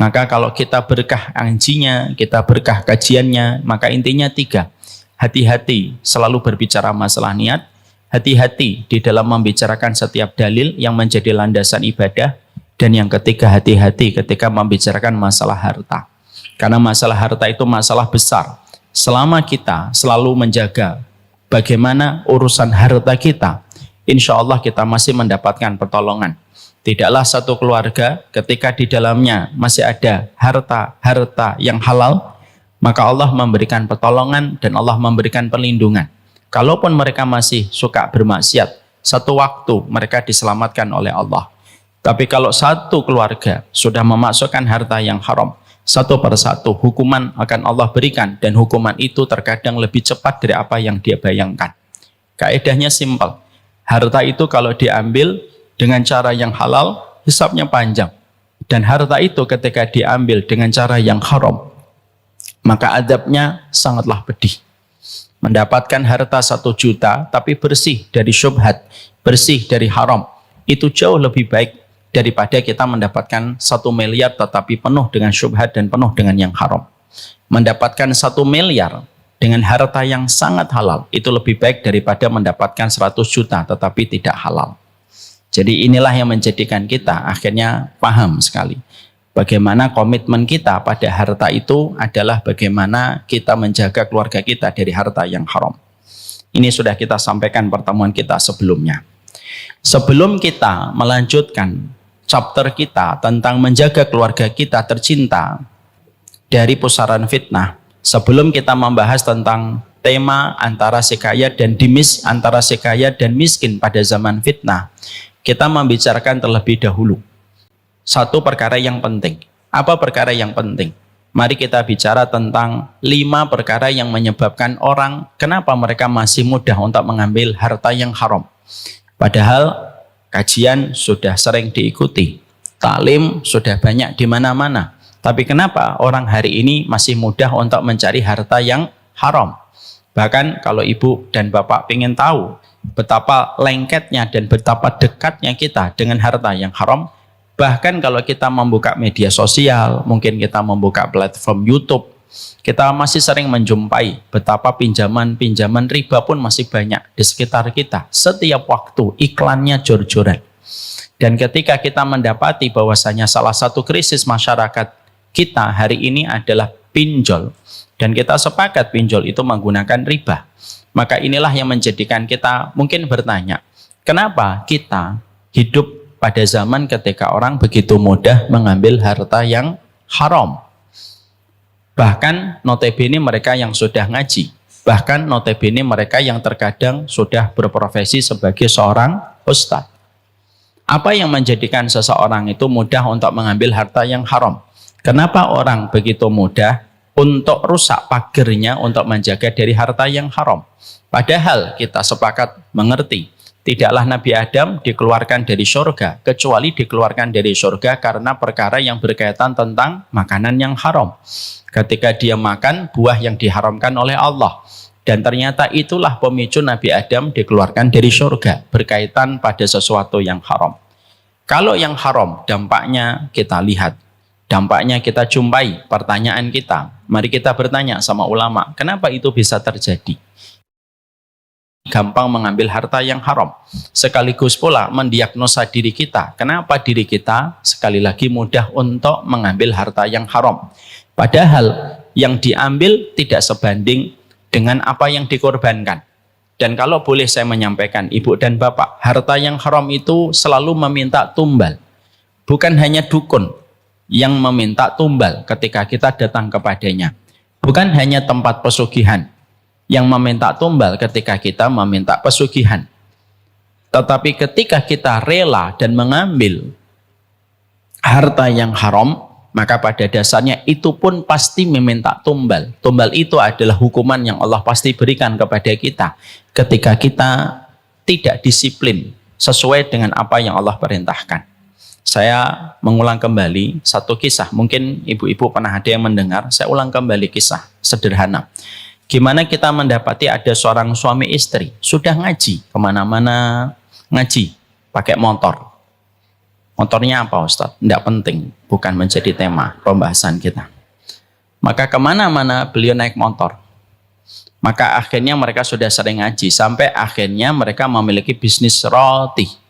Maka kalau kita berkah ngajinya, kita berkah kajiannya, maka intinya 3. Hati-hati selalu berbicara masalah niat, hati-hati di dalam membicarakan setiap dalil yang menjadi landasan ibadah, dan yang ketiga hati-hati ketika membicarakan masalah harta. Karena masalah harta itu masalah besar. Selama kita selalu menjaga bagaimana urusan harta kita, insya Allah kita masih mendapatkan pertolongan. Tidaklah satu keluarga ketika di dalamnya masih ada harta yang halal, maka Allah memberikan pertolongan dan Allah memberikan perlindungan. Kalaupun mereka masih suka bermaksiat, satu waktu mereka diselamatkan oleh Allah. Tapi kalau satu keluarga sudah memasukkan harta yang haram, satu persatu hukuman akan Allah berikan, dan hukuman itu terkadang lebih cepat dari apa yang dia bayangkan. Kaedahnya simpel, harta itu kalau diambil dengan cara yang halal, hisabnya panjang. Dan harta itu ketika diambil dengan cara yang haram, maka adabnya sangatlah pedih. Mendapatkan harta 1 juta, tapi bersih dari syubhat, bersih dari haram, itu jauh lebih baik daripada kita mendapatkan 1 miliar tetapi penuh dengan syubhat dan penuh dengan yang haram. Mendapatkan 1 miliar dengan harta yang sangat halal, itu lebih baik daripada mendapatkan 100 juta tetapi tidak halal. Jadi inilah yang menjadikan kita akhirnya paham sekali bagaimana komitmen kita pada harta itu adalah bagaimana kita menjaga keluarga kita dari harta yang haram. Ini sudah kita sampaikan pertemuan kita sebelumnya. Sebelum kita melanjutkan chapter kita tentang menjaga keluarga kita tercinta dari pusaran fitnah, sebelum kita membahas tentang tema antara si kaya dan antara si kaya dan miskin pada zaman fitnah, kita membicarakan terlebih dahulu satu perkara yang penting. Apa perkara yang penting? Mari kita bicara tentang 5 perkara yang menyebabkan orang kenapa mereka masih mudah untuk mengambil harta yang haram. Padahal kajian sudah sering diikuti, taklim sudah banyak di mana-mana, Tapi kenapa orang hari ini masih mudah untuk mencari harta yang haram? Bahkan kalau ibu dan bapak ingin tahu betapa lengketnya dan betapa dekatnya kita dengan harta yang haram, bahkan kalau kita membuka media sosial, mungkin kita membuka platform YouTube, kita masih sering menjumpai betapa pinjaman-pinjaman riba pun masih banyak di sekitar kita. Setiap waktu iklannya jor-joran. Dan ketika kita mendapati bahwasanya salah satu krisis masyarakat kita hari ini adalah pinjol, dan kita sepakat pinjol itu menggunakan riba, maka inilah yang menjadikan kita mungkin bertanya, kenapa kita hidup pada zaman ketika orang begitu mudah mengambil harta yang haram? Bahkan notabene mereka yang sudah ngaji, bahkan notabene mereka yang terkadang sudah berprofesi sebagai seorang ustadz. Apa yang menjadikan seseorang itu mudah untuk mengambil harta yang haram? Kenapa orang begitu mudah untuk rusak pagernya untuk menjaga dari harta yang haram? Padahal kita sepakat mengerti, tidaklah Nabi Adam dikeluarkan dari surga, kecuali dikeluarkan dari surga karena perkara yang berkaitan tentang makanan yang haram. Ketika dia makan buah yang diharamkan oleh Allah. Dan ternyata itulah pemicu Nabi Adam dikeluarkan dari surga, berkaitan pada sesuatu yang haram. Kalau yang haram, dampaknya kita lihat, dampaknya kita jumpai. Pertanyaan kita, mari kita bertanya sama ulama, kenapa itu bisa terjadi? Gampang mengambil harta yang haram, sekaligus pula mendiagnosa diri kita, kenapa diri kita sekali lagi mudah untuk mengambil harta yang haram. Padahal yang diambil tidak sebanding dengan apa yang dikorbankan. Dan kalau boleh saya menyampaikan, ibu dan bapak, harta yang haram itu selalu meminta tumbal. Bukan hanya dukun yang meminta tumbal ketika kita datang kepadanya. Bukan hanya tempat pesugihan yang meminta tumbal ketika kita meminta pesugihan. Tetapi ketika kita rela dan mengambil harta yang haram, maka pada dasarnya itu pun pasti meminta tumbal. Tumbal itu adalah hukuman yang Allah pasti berikan kepada kita ketika kita tidak disiplin sesuai dengan apa yang Allah perintahkan. Saya mengulang kembali satu kisah, mungkin ibu-ibu pernah ada yang mendengar, saya ulang kembali kisah sederhana. Gimana kita mendapati ada seorang suami istri, sudah ngaji, kemana-mana ngaji, pakai motor. Motornya apa Ustadz? Tidak penting, bukan menjadi tema pembahasan kita. Maka kemana-mana beliau naik motor. Maka akhirnya mereka sudah sering ngaji, sampai akhirnya mereka memiliki bisnis roti.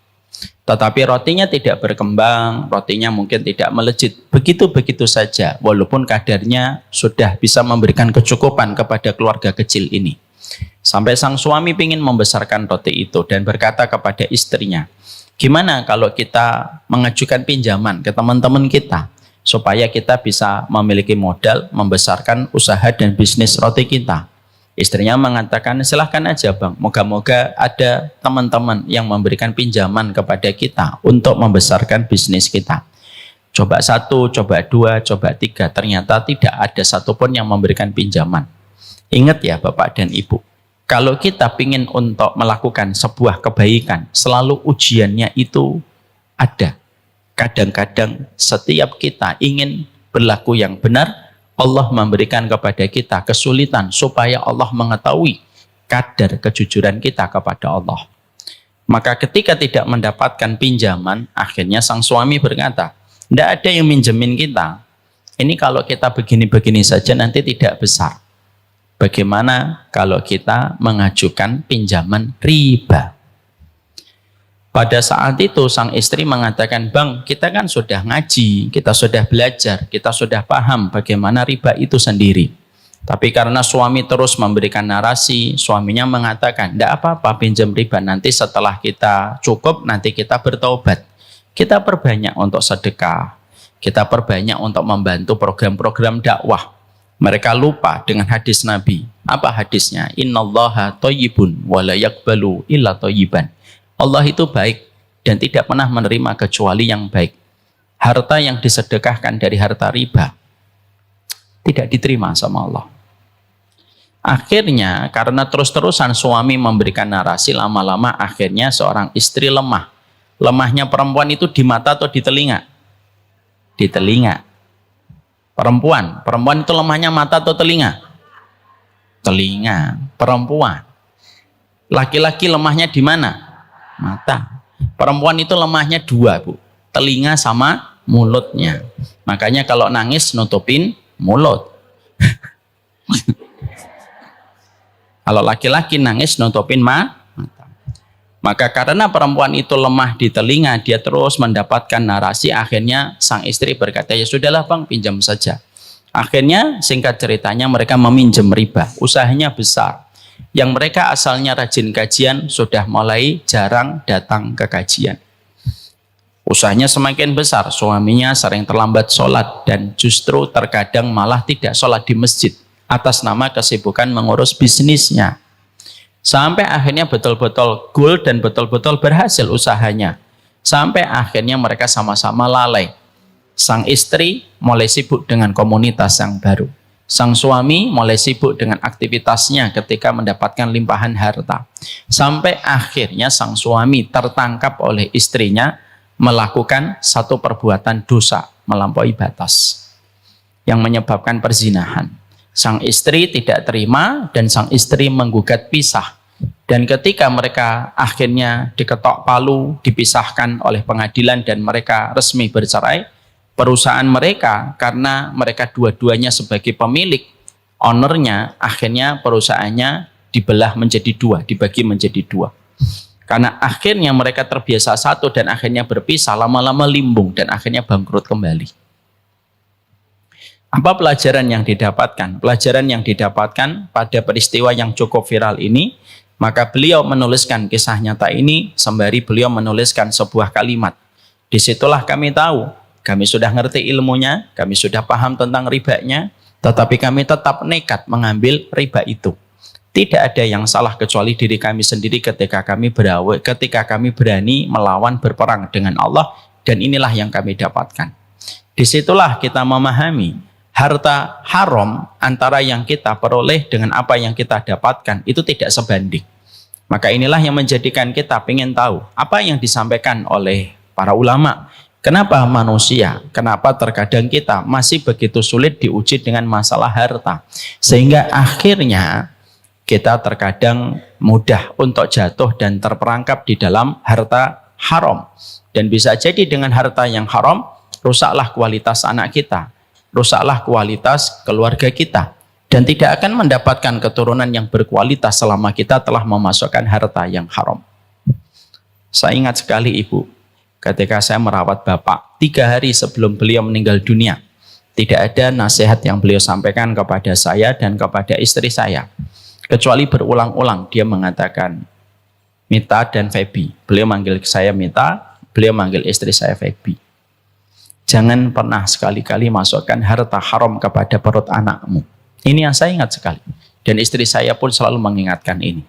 Tetapi rotinya tidak berkembang, rotinya mungkin tidak melejit. Begitu-begitu saja, walaupun kadarnya sudah bisa memberikan kecukupan kepada keluarga kecil ini. Sampai sang suami ingin membesarkan roti itu dan berkata kepada istrinya, gimana kalau kita mengajukan pinjaman ke teman-teman kita supaya kita bisa memiliki modal membesarkan usaha dan bisnis roti kita? Istrinya mengatakan, silahkan aja bang, moga-moga ada teman-teman yang memberikan pinjaman kepada kita untuk membesarkan bisnis kita. Coba satu, coba dua, coba tiga, ternyata tidak ada satupun yang memberikan pinjaman. Ingat ya Bapak dan Ibu, kalau kita ingin untuk melakukan sebuah kebaikan, selalu ujiannya itu ada. Kadang-kadang setiap kita ingin berlaku yang benar, Allah memberikan kepada kita kesulitan supaya Allah mengetahui kadar kejujuran kita kepada Allah. Maka ketika tidak mendapatkan pinjaman, akhirnya sang suami berkata, tidak ada yang minjemin kita. Ini kalau kita begini-begini saja nanti tidak besar. Bagaimana kalau kita mengajukan pinjaman riba? Pada saat itu sang istri mengatakan, bang, kita kan sudah ngaji, kita sudah belajar, kita sudah paham bagaimana riba itu sendiri. Tapi karena suami terus memberikan narasi, suaminya mengatakan, tidak apa-apa pinjam riba, nanti setelah kita cukup, nanti kita bertaubat. Kita perbanyak untuk sedekah, kita perbanyak untuk membantu program-program dakwah. Mereka lupa dengan hadis Nabi. Apa hadisnya? Innallaha thayyibun wa la yaqbalu illa thayyiban. Allah itu baik dan tidak pernah menerima kecuali yang baik. Harta yang disedekahkan dari harta riba tidak diterima sama Allah. Akhirnya karena terus-terusan suami memberikan narasi, lama-lama akhirnya seorang istri lemah. Lemahnya perempuan itu di mata atau di telinga? Di telinga. Perempuan. Perempuan itu lemahnya mata atau telinga? Telinga. Perempuan. Laki-laki lemahnya di mana? Mata. Perempuan itu lemahnya dua, Bu. Telinga sama mulutnya. Makanya kalau nangis nutupin mulut. Kalau laki-laki nangis nutupin mata. Maka karena perempuan itu lemah di telinga, dia terus mendapatkan narasi. Akhirnya sang istri berkata, ya sudahlah bang, pinjam saja. Akhirnya singkat ceritanya mereka meminjam riba. Usahanya besar. Yang mereka asalnya rajin kajian sudah mulai jarang datang ke kajian. Usahanya semakin besar. Suaminya sering terlambat sholat dan justru terkadang malah tidak sholat di masjid atas nama kesibukan mengurus bisnisnya. Sampai akhirnya betul-betul goal dan betul-betul berhasil usahanya. Sampai akhirnya mereka sama-sama lalai. Sang istri mulai sibuk dengan komunitas yang baru. Sang suami mulai sibuk dengan aktivitasnya ketika mendapatkan limpahan harta. Sampai akhirnya sang suami tertangkap oleh istrinya melakukan satu perbuatan dosa melampaui batas yang menyebabkan perzinahan. Sang istri tidak terima dan sang istri menggugat pisah. Dan ketika mereka akhirnya diketok palu, dipisahkan oleh pengadilan dan mereka resmi bercerai, perusahaan mereka karena mereka dua-duanya sebagai pemilik, ownernya, akhirnya perusahaannya dibelah menjadi dua, dibagi menjadi dua. Karena akhirnya mereka terbiasa satu dan akhirnya berpisah, lama-lama limbung dan akhirnya bangkrut kembali. Apa pelajaran yang didapatkan? Pelajaran yang didapatkan pada peristiwa yang cukup viral ini, maka beliau menuliskan kisah nyata ini sembari beliau menuliskan sebuah kalimat. Disitulah kami tahu, kami sudah ngerti ilmunya, kami sudah paham tentang ribanya, tetapi kami tetap nekat mengambil riba itu. Tidak ada yang salah kecuali diri kami sendiri ketika kami berani melawan berperang dengan Allah, dan inilah yang kami dapatkan. Disitulah kita memahami harta haram antara yang kita peroleh dengan apa yang kita dapatkan itu tidak sebanding. Maka inilah yang menjadikan kita ingin tahu apa yang disampaikan oleh para ulama. Kenapa manusia, kenapa terkadang kita masih begitu sulit diuji dengan masalah harta. Sehingga akhirnya kita terkadang mudah untuk jatuh dan terperangkap di dalam harta haram. Dan bisa jadi dengan harta yang haram, rusaklah kualitas anak kita, rusaklah kualitas keluarga kita, dan tidak akan mendapatkan keturunan yang berkualitas selama kita telah memasukkan harta yang haram. Saya ingat sekali ibu, ketika saya merawat bapak 3 hari sebelum beliau meninggal dunia, tidak ada nasihat yang beliau sampaikan kepada saya dan kepada istri saya, kecuali berulang-ulang dia mengatakan Mita dan Febi. Beliau manggil saya Mita, beliau manggil istri saya Febi. Jangan pernah sekali-kali masukkan harta haram kepada perut anakmu. Ini yang saya ingat sekali. Dan istri saya pun selalu mengingatkan ini.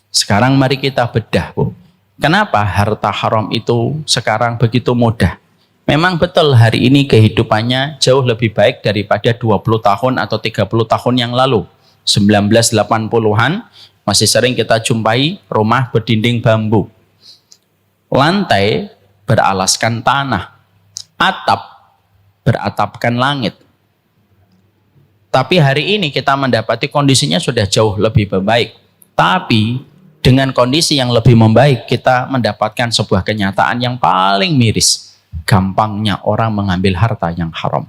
Sekarang mari kita bedah, Bu. Kenapa harta haram itu sekarang begitu mudah? Memang betul hari ini kehidupannya jauh lebih baik daripada 20 tahun atau 30 tahun yang lalu. 1980-an masih sering kita jumpai rumah berdinding bambu. Lantai beralaskan tanah. Atap beratapkan langit. Tapi hari ini kita mendapati kondisinya sudah jauh lebih baik. Tapi dengan kondisi yang lebih membaik, kita mendapatkan sebuah kenyataan yang paling miris. Gampangnya orang mengambil harta yang haram.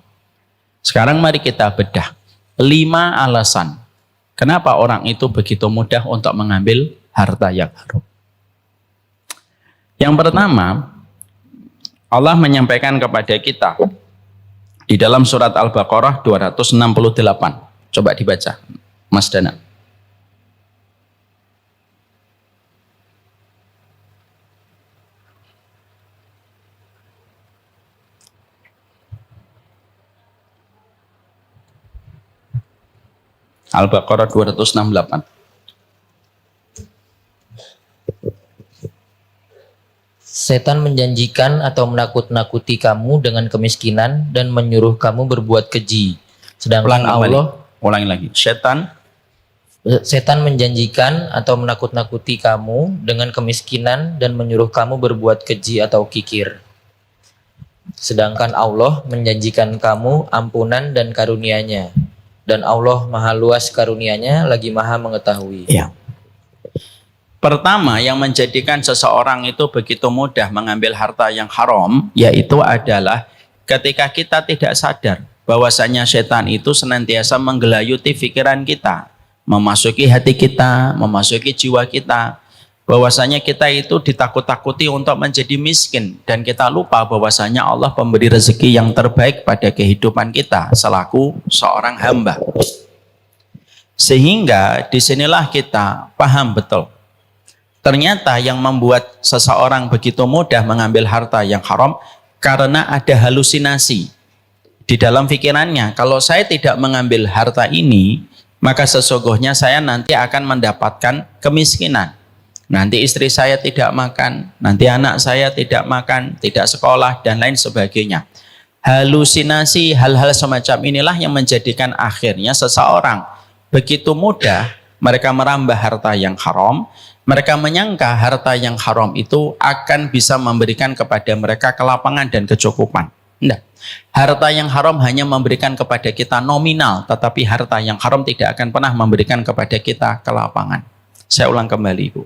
Sekarang mari kita bedah 5 alasan kenapa orang itu begitu mudah untuk mengambil harta yang haram. Yang pertama, Allah menyampaikan kepada kita di dalam surat Al-Baqarah 268. Coba dibaca, Mas Dana. Al-Baqarah 268. Setan menjanjikan atau menakut-nakuti kamu dengan kemiskinan dan menyuruh kamu berbuat keji. Sedangkan Ulangi lagi. Setan menjanjikan atau menakut-nakuti kamu dengan kemiskinan dan menyuruh kamu berbuat keji atau kikir. Sedangkan Allah menjanjikan kamu ampunan dan karunia-Nya. Dan Allah maha luas karunia-Nya lagi maha mengetahui. Ya. Pertama yang menjadikan seseorang itu begitu mudah mengambil harta yang haram, yaitu adalah ketika kita tidak sadar bahwasanya setan itu senantiasa menggelayuti pikiran kita, memasuki hati kita, memasuki jiwa kita, bahwasanya kita itu ditakut-takuti untuk menjadi miskin, dan kita lupa bahwasanya Allah pemberi rezeki yang terbaik pada kehidupan kita selaku seorang hamba. Sehingga disinilah kita paham betul, ternyata yang membuat seseorang begitu mudah mengambil harta yang haram karena ada halusinasi di dalam pikirannya. Kalau saya tidak mengambil harta ini, maka sesungguhnya saya nanti akan mendapatkan kemiskinan. Nanti istri saya tidak makan, nanti anak saya tidak makan, tidak sekolah, dan lain sebagainya. Halusinasi, hal-hal semacam inilah yang menjadikan akhirnya seseorang begitu mudah mereka merambah harta yang haram. Mereka menyangka harta yang haram itu akan bisa memberikan kepada mereka kelapangan dan kecukupan. Tidak. Harta yang haram hanya memberikan kepada kita nominal, tetapi harta yang haram tidak akan pernah memberikan kepada kita kelapangan. Saya ulang kembali, Ibu.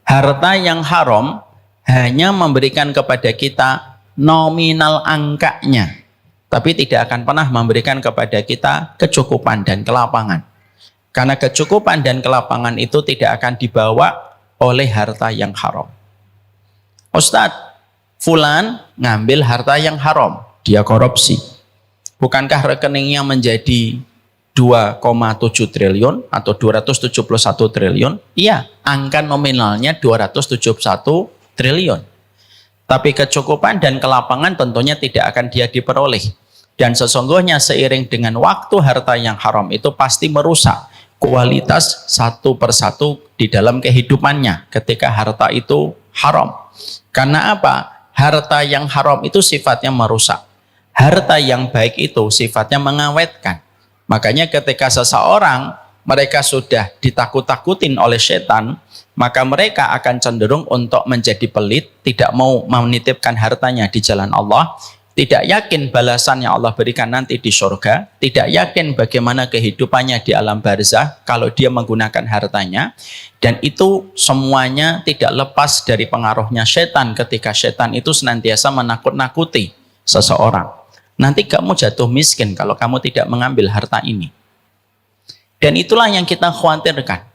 Harta yang haram hanya memberikan kepada kita nominal angkanya, tapi tidak akan pernah memberikan kepada kita kecukupan dan kelapangan. Karena kecukupan dan kelapangan itu tidak akan dibawa oleh harta yang haram. Ustadz, fulan ngambil harta yang haram, dia korupsi. Bukankah rekeningnya menjadi 2,7 triliun atau 271 triliun? Iya, angka nominalnya 271 triliun. Tapi kecukupan dan kelapangan tentunya tidak akan dia diperoleh. Dan sesungguhnya seiring dengan waktu harta yang haram itu pasti merusak kualitas satu persatu di dalam kehidupannya ketika harta itu haram. Karena apa? Harta yang haram itu sifatnya merusak. Harta yang baik itu sifatnya mengawetkan. Makanya ketika seseorang mereka sudah ditakut-takutin oleh setan, maka mereka akan cenderung untuk menjadi pelit, tidak mau menitipkan hartanya di jalan Allah, tidak yakin balasan yang Allah berikan nanti di surga, tidak yakin bagaimana kehidupannya di alam barzah kalau dia menggunakan hartanya, dan itu semuanya tidak lepas dari pengaruhnya setan ketika setan itu senantiasa menakut-nakuti seseorang. Nanti kamu jatuh miskin kalau kamu tidak mengambil harta ini. Dan itulah yang kita khawatirkan.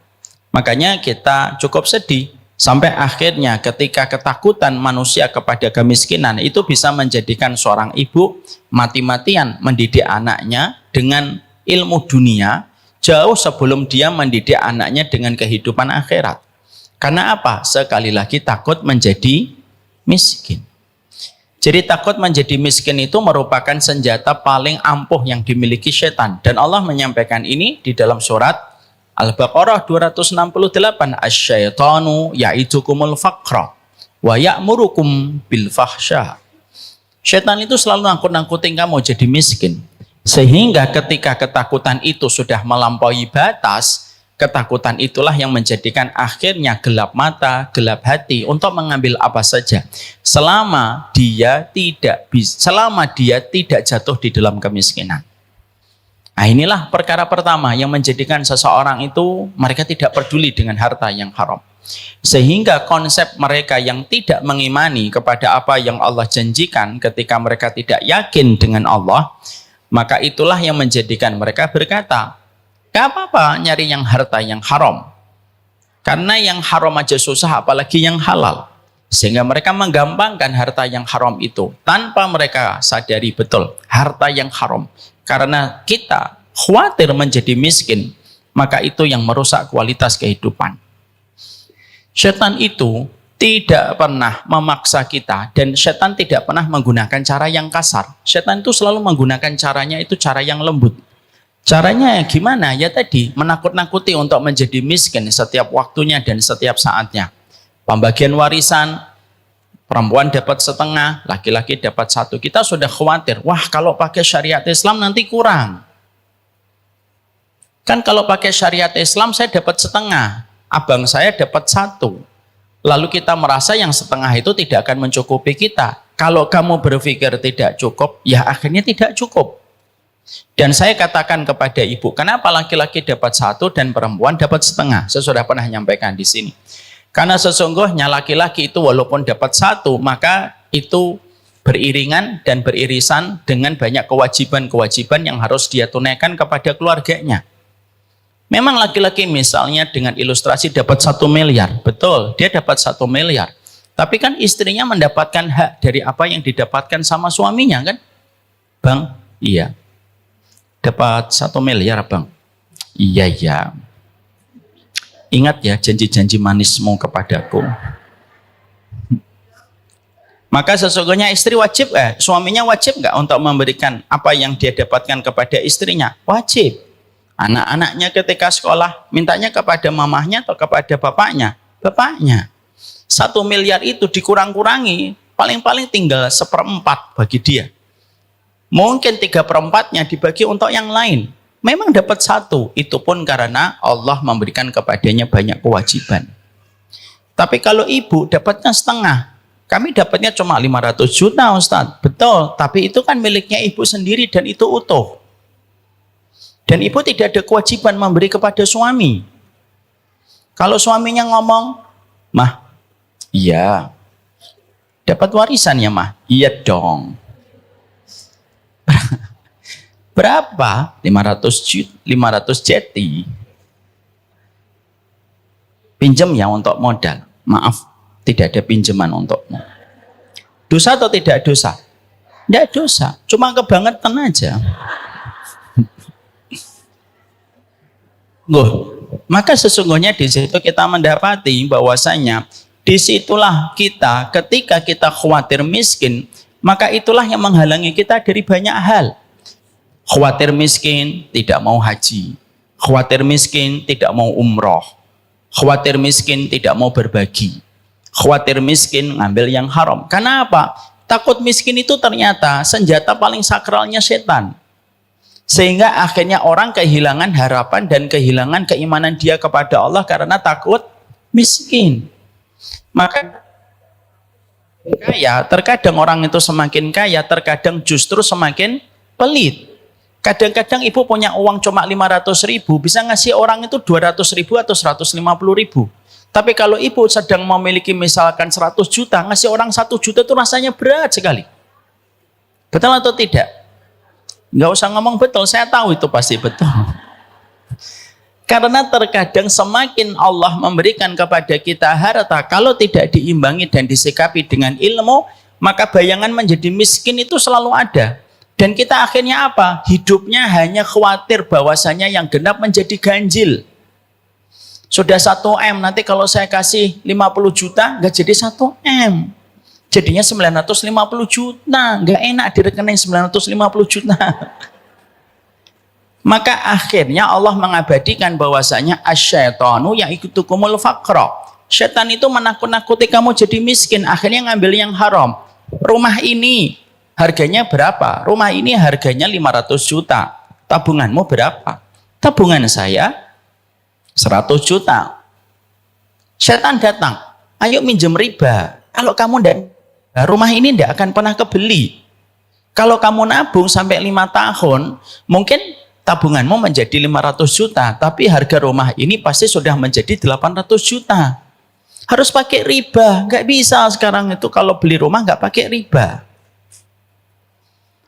Makanya kita cukup sedih sampai akhirnya ketika ketakutan manusia kepada kemiskinan itu bisa menjadikan seorang ibu mati-matian mendidik anaknya dengan ilmu dunia jauh sebelum dia mendidik anaknya dengan kehidupan akhirat. Karena apa? Sekali lagi takut menjadi miskin. Jadi takut menjadi miskin itu merupakan senjata paling ampuh yang dimiliki setan. Dan Allah menyampaikan ini di dalam surat Al-Baqarah 268. Asy-syaitanu ya'idukumul faqra wa ya'murukum bil fahsya. Setan itu selalu nangkut-nangkutin kamu jadi miskin. Sehingga ketika ketakutan itu sudah melampaui batas, ketakutan itulah yang menjadikan akhirnya gelap mata, gelap hati untuk mengambil apa saja. Selama dia tidak jatuh di dalam kemiskinan. Nah, inilah perkara pertama yang menjadikan seseorang itu mereka tidak peduli dengan harta yang haram. Sehingga konsep mereka yang tidak mengimani kepada apa yang Allah janjikan ketika mereka tidak yakin dengan Allah, maka itulah yang menjadikan mereka berkata, gak apa-apa nyari yang harta yang haram. Karena yang haram aja susah, apalagi yang halal. Sehingga mereka menggampangkan harta yang haram itu tanpa mereka sadari betul harta yang haram. Karena kita khawatir menjadi miskin, maka itu yang merusak kualitas kehidupan. Setan itu tidak pernah memaksa kita, dan setan tidak pernah menggunakan cara yang kasar. Setan itu selalu menggunakan caranya itu cara yang lembut. Caranya gimana? Ya tadi, menakut-nakuti untuk menjadi miskin setiap waktunya dan setiap saatnya. Pembagian warisan, perempuan dapat setengah, laki-laki dapat satu. Kita sudah khawatir, wah kalau pakai syariat Islam nanti kurang. Kan kalau pakai syariat Islam saya dapat setengah, abang saya dapat satu. Lalu kita merasa yang setengah itu tidak akan mencukupi kita. kalau kamu berpikir tidak cukup, ya akhirnya tidak cukup. Dan saya katakan kepada ibu, kenapa laki-laki dapat 1 dan perempuan dapat setengah? Saya sudah pernah menyampaikan di sini. Karena sesungguhnya laki-laki itu walaupun dapat 1, maka itu beriringan dan beririsan dengan banyak kewajiban-kewajiban yang harus dia tunaikan kepada keluarganya. Memang laki-laki misalnya dengan ilustrasi dapat 1 miliar, betul, dia dapat 1 miliar. Tapi kan istrinya mendapatkan hak dari apa yang didapatkan sama suaminya kan? Bang, iya. Dapat 1 miliar bang. Iya ya. Ingat ya janji-janji manismu kepadaku. Maka sesungguhnya istri wajib, suaminya wajib nggak untuk memberikan apa yang dia dapatkan kepada istrinya? Wajib. Anak-anaknya ketika sekolah mintanya kepada mamahnya atau kepada bapaknya? Bapaknya. 1 miliar itu dikurang-kurangi, paling-paling tinggal 1/4 bagi dia. Mungkin 3/4-nya dibagi untuk yang lain. Memang dapat 1, itu pun karena Allah memberikan kepadanya banyak kewajiban. Tapi kalau ibu dapatnya setengah, kami dapatnya cuma 500 juta Ustaz. Betul, tapi itu kan miliknya ibu sendiri dan itu utuh. Dan ibu tidak ada kewajiban memberi kepada suami. Kalau suaminya ngomong, "Mah, iya. Dapat warisan ya, Mah?" "Iya dong." Berapa? 500 jeti. Pinjam ya untuk modal. Maaf, tidak ada pinjaman untukmu. Dosa atau tidak dosa? Tidak dosa, cuma kebangetan aja. Maka sesungguhnya di situ kita mendapati bahwasanya disitulah kita ketika kita khawatir miskin, maka itulah yang menghalangi kita dari banyak hal. Khawatir miskin tidak mau haji, khawatir miskin tidak mau umroh, khawatir miskin tidak mau berbagi, khawatir miskin ngambil yang haram. Karena apa? Takut miskin itu ternyata senjata paling sakralnya setan. Sehingga akhirnya orang kehilangan harapan dan kehilangan keimanan dia kepada Allah karena takut miskin. Maka kaya, terkadang orang itu semakin kaya, terkadang justru semakin pelit. Kadang-kadang ibu punya uang cuma 500.000, bisa ngasih orang itu 200.000 atau 150.000. Tapi kalau ibu sedang memiliki misalkan 100 juta, ngasih orang 1 juta itu rasanya berat sekali. Betul atau tidak? Nggak usah ngomong betul, saya tahu itu pasti betul. Karena terkadang semakin Allah memberikan kepada kita harta, kalau tidak diimbangi dan disikapi dengan ilmu, maka bayangan menjadi miskin itu selalu ada. Dan kita akhirnya apa? Hidupnya hanya khawatir bahwasanya yang genap menjadi ganjil. Sudah 1 M, nanti kalau saya kasih 50 juta, nggak jadi 1 M. Jadinya 950 juta, nggak enak di rekening 950 juta. Maka akhirnya Allah mengabadikan bahwasanya asyaitanu ya'ikutukumul faqra. Setan itu menakut-nakuti kamu jadi miskin, akhirnya ngambil yang haram. Rumah ini harganya berapa? Rumah ini harganya 500 juta. Tabunganmu berapa? Tabungan saya 100 juta. Setan datang, ayo minjem riba. Kalau kamu rumah ini tidak akan pernah kebeli. Kalau kamu nabung sampai 5 tahun, mungkin tabunganmu menjadi 500 juta, tapi harga rumah ini pasti sudah menjadi 800 juta. Harus pakai riba, nggak bisa sekarang itu kalau beli rumah nggak pakai riba.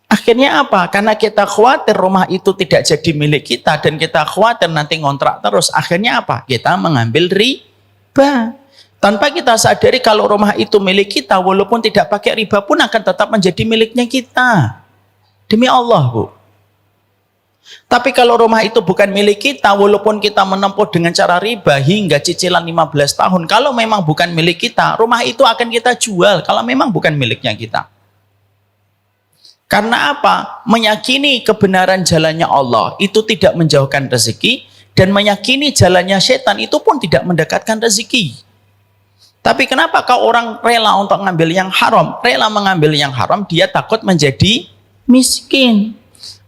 Akhirnya apa? Karena kita khawatir rumah itu tidak jadi milik kita dan kita khawatir nanti ngontrak terus. Akhirnya apa? Kita mengambil riba. Tanpa kita sadari kalau rumah itu milik kita, walaupun tidak pakai riba pun akan tetap menjadi miliknya kita. Demi Allah, Bu. Tapi kalau rumah itu bukan milik kita, walaupun kita menempuh dengan cara riba hingga cicilan 15 tahun, kalau memang bukan milik kita, rumah itu akan kita jual kalau memang bukan miliknya kita. Karena apa? Meyakini kebenaran jalannya Allah itu tidak menjauhkan rezeki, dan meyakini jalannya setan itu pun tidak mendekatkan rezeki. Tapi kenapa kau orang rela untuk mengambil yang haram? Rela mengambil yang haram, dia takut menjadi miskin.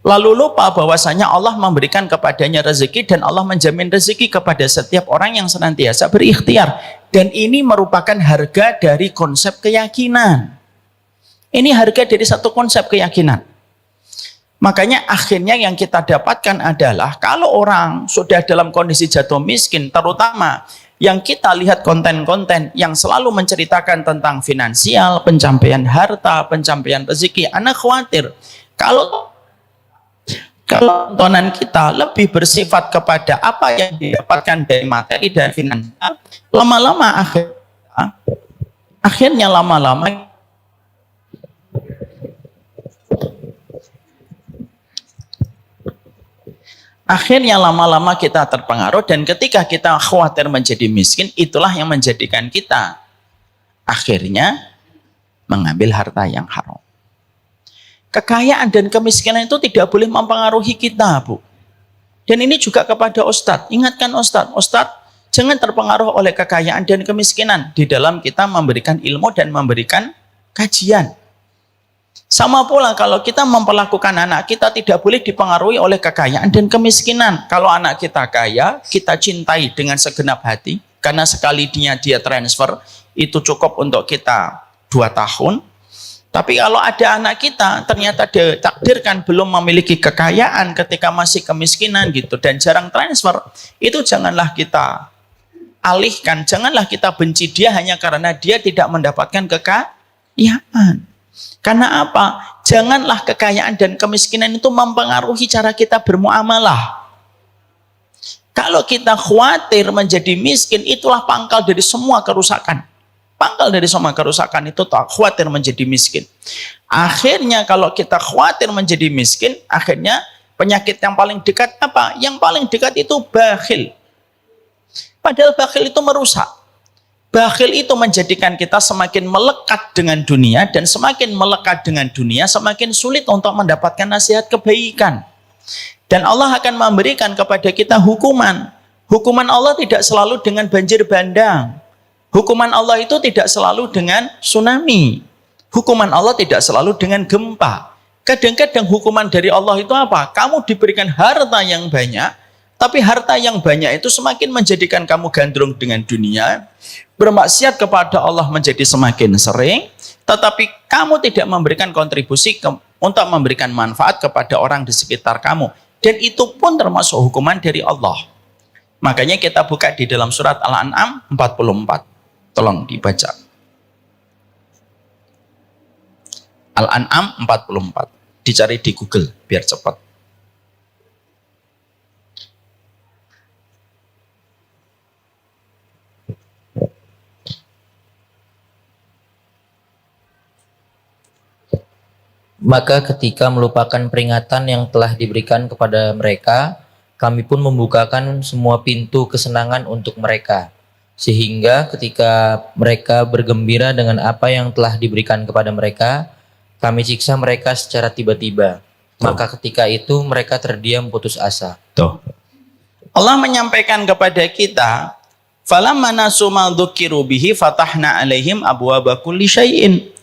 Lalu lupa bahwasanya Allah memberikan kepadanya rezeki dan Allah menjamin rezeki kepada setiap orang yang senantiasa berikhtiar. Dan ini merupakan harga dari konsep keyakinan. Ini harga dari satu konsep keyakinan. Makanya akhirnya yang kita dapatkan adalah kalau orang sudah dalam kondisi jatuh miskin, terutama yang kita lihat konten-konten yang selalu menceritakan tentang finansial, pencapaian harta, pencapaian rezeki, anak khawatir kalau tontonan kita lebih bersifat kepada apa yang didapatkan dari materi dan finansial, lama-lama akhirnya lama-lama kita terpengaruh, dan ketika kita khawatir menjadi miskin, itulah yang menjadikan kita akhirnya mengambil harta yang haram. Kekayaan dan kemiskinan itu tidak boleh mempengaruhi kita, Bu. Dan ini juga kepada Ustadz. Ingatkan Ustadz, jangan terpengaruh oleh kekayaan dan kemiskinan di dalam kita memberikan ilmu dan memberikan kajian. Sama pula kalau kita memperlakukan anak kita tidak boleh dipengaruhi oleh kekayaan dan kemiskinan. Kalau anak kita kaya, kita cintai dengan segenap hati, karena sekali dia transfer, itu cukup untuk kita 2 tahun. Tapi kalau ada anak kita ternyata ditakdirkan belum memiliki kekayaan ketika masih kemiskinan gitu dan jarang transfer, itu janganlah kita alihkan, janganlah kita benci dia hanya karena dia tidak mendapatkan kekayaan. Karena apa? Janganlah kekayaan dan kemiskinan itu mempengaruhi cara kita bermuamalah. Kalau kita khawatir menjadi miskin, itulah pangkal dari semua kerusakan. Pangkal dari semua kerusakan itu tak khawatir menjadi miskin. Akhirnya kalau kita khawatir menjadi miskin, akhirnya penyakit yang paling dekat apa? Yang paling dekat itu bakhil. Padahal bakhil itu merusak. Bakhil itu menjadikan kita semakin melekat dengan dunia, dan semakin melekat dengan dunia semakin sulit untuk mendapatkan nasihat kebaikan. Dan Allah akan memberikan kepada kita hukuman. Hukuman Allah tidak selalu dengan banjir bandang. Hukuman Allah itu tidak selalu dengan tsunami. Hukuman Allah tidak selalu dengan gempa. Kadang-kadang hukuman dari Allah itu apa? Kamu diberikan harta yang banyak, tapi harta yang banyak itu semakin menjadikan kamu gandrung dengan dunia, bermaksiat kepada Allah menjadi semakin sering, tetapi kamu tidak memberikan kontribusi untuk memberikan manfaat kepada orang di sekitar kamu. Dan itu pun termasuk hukuman dari Allah. Makanya kita buka di dalam surat Al-An'am 44. Tolong dibaca. Al-An'am 44. Dicari di Google biar cepat. Maka ketika melupakan peringatan yang telah diberikan kepada mereka, kami pun membukakan semua pintu kesenangan untuk mereka. Sehingga ketika mereka bergembira dengan apa yang telah diberikan kepada mereka, kami siksa mereka secara tiba-tiba. Maka ketika itu mereka terdiam putus asa. Tuh. Allah menyampaikan kepada kita, falamma nasu ma dzukiru bihi fatahna alaihim abwaaba kulli syai'in.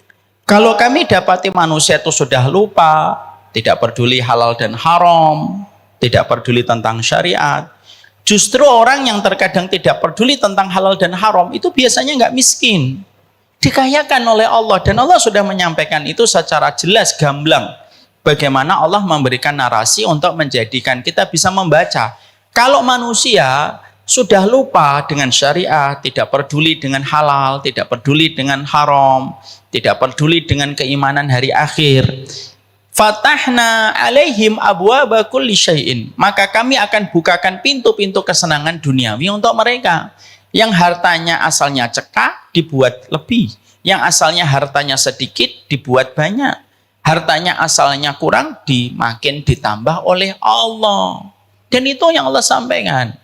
Kalau kami dapati manusia itu sudah lupa, tidak peduli halal dan haram, tidak peduli tentang syariat, justru orang yang terkadang tidak peduli tentang halal dan haram itu biasanya nggak miskin, dikayakan oleh Allah. Dan Allah sudah menyampaikan itu secara jelas gamblang. Bagaimana Allah memberikan narasi untuk menjadikan kita bisa membaca. Kalau manusia sudah lupa dengan syariat, tidak peduli dengan halal, tidak peduli dengan haram, tidak peduli dengan keimanan hari akhir, fatahna alaihim abwaaba kulli syai'in, maka kami akan bukakan pintu-pintu kesenangan duniawi untuk mereka. Yang hartanya asalnya cekak dibuat lebih, yang asalnya hartanya sedikit dibuat banyak, hartanya asalnya kurang makin ditambah oleh Allah. Dan itu yang Allah sampaikan.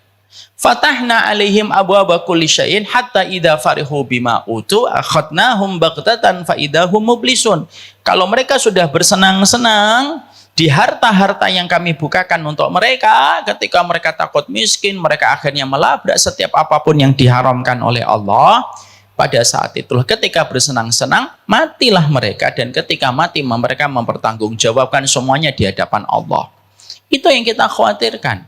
Fatahna alaihim abwaaba kulli syai'in hatta idza farihu bima utu akhadnahum baghtatan fa idahum mublisun. Kalau mereka sudah bersenang-senang di harta-harta yang kami bukakan untuk mereka, ketika mereka takut miskin, mereka akhirnya melabrak setiap apapun yang diharamkan oleh Allah. Pada saat itulah ketika bersenang-senang, matilah mereka, dan ketika mati mereka mempertanggungjawabkan semuanya di hadapan Allah. Itu yang kita khawatirkan.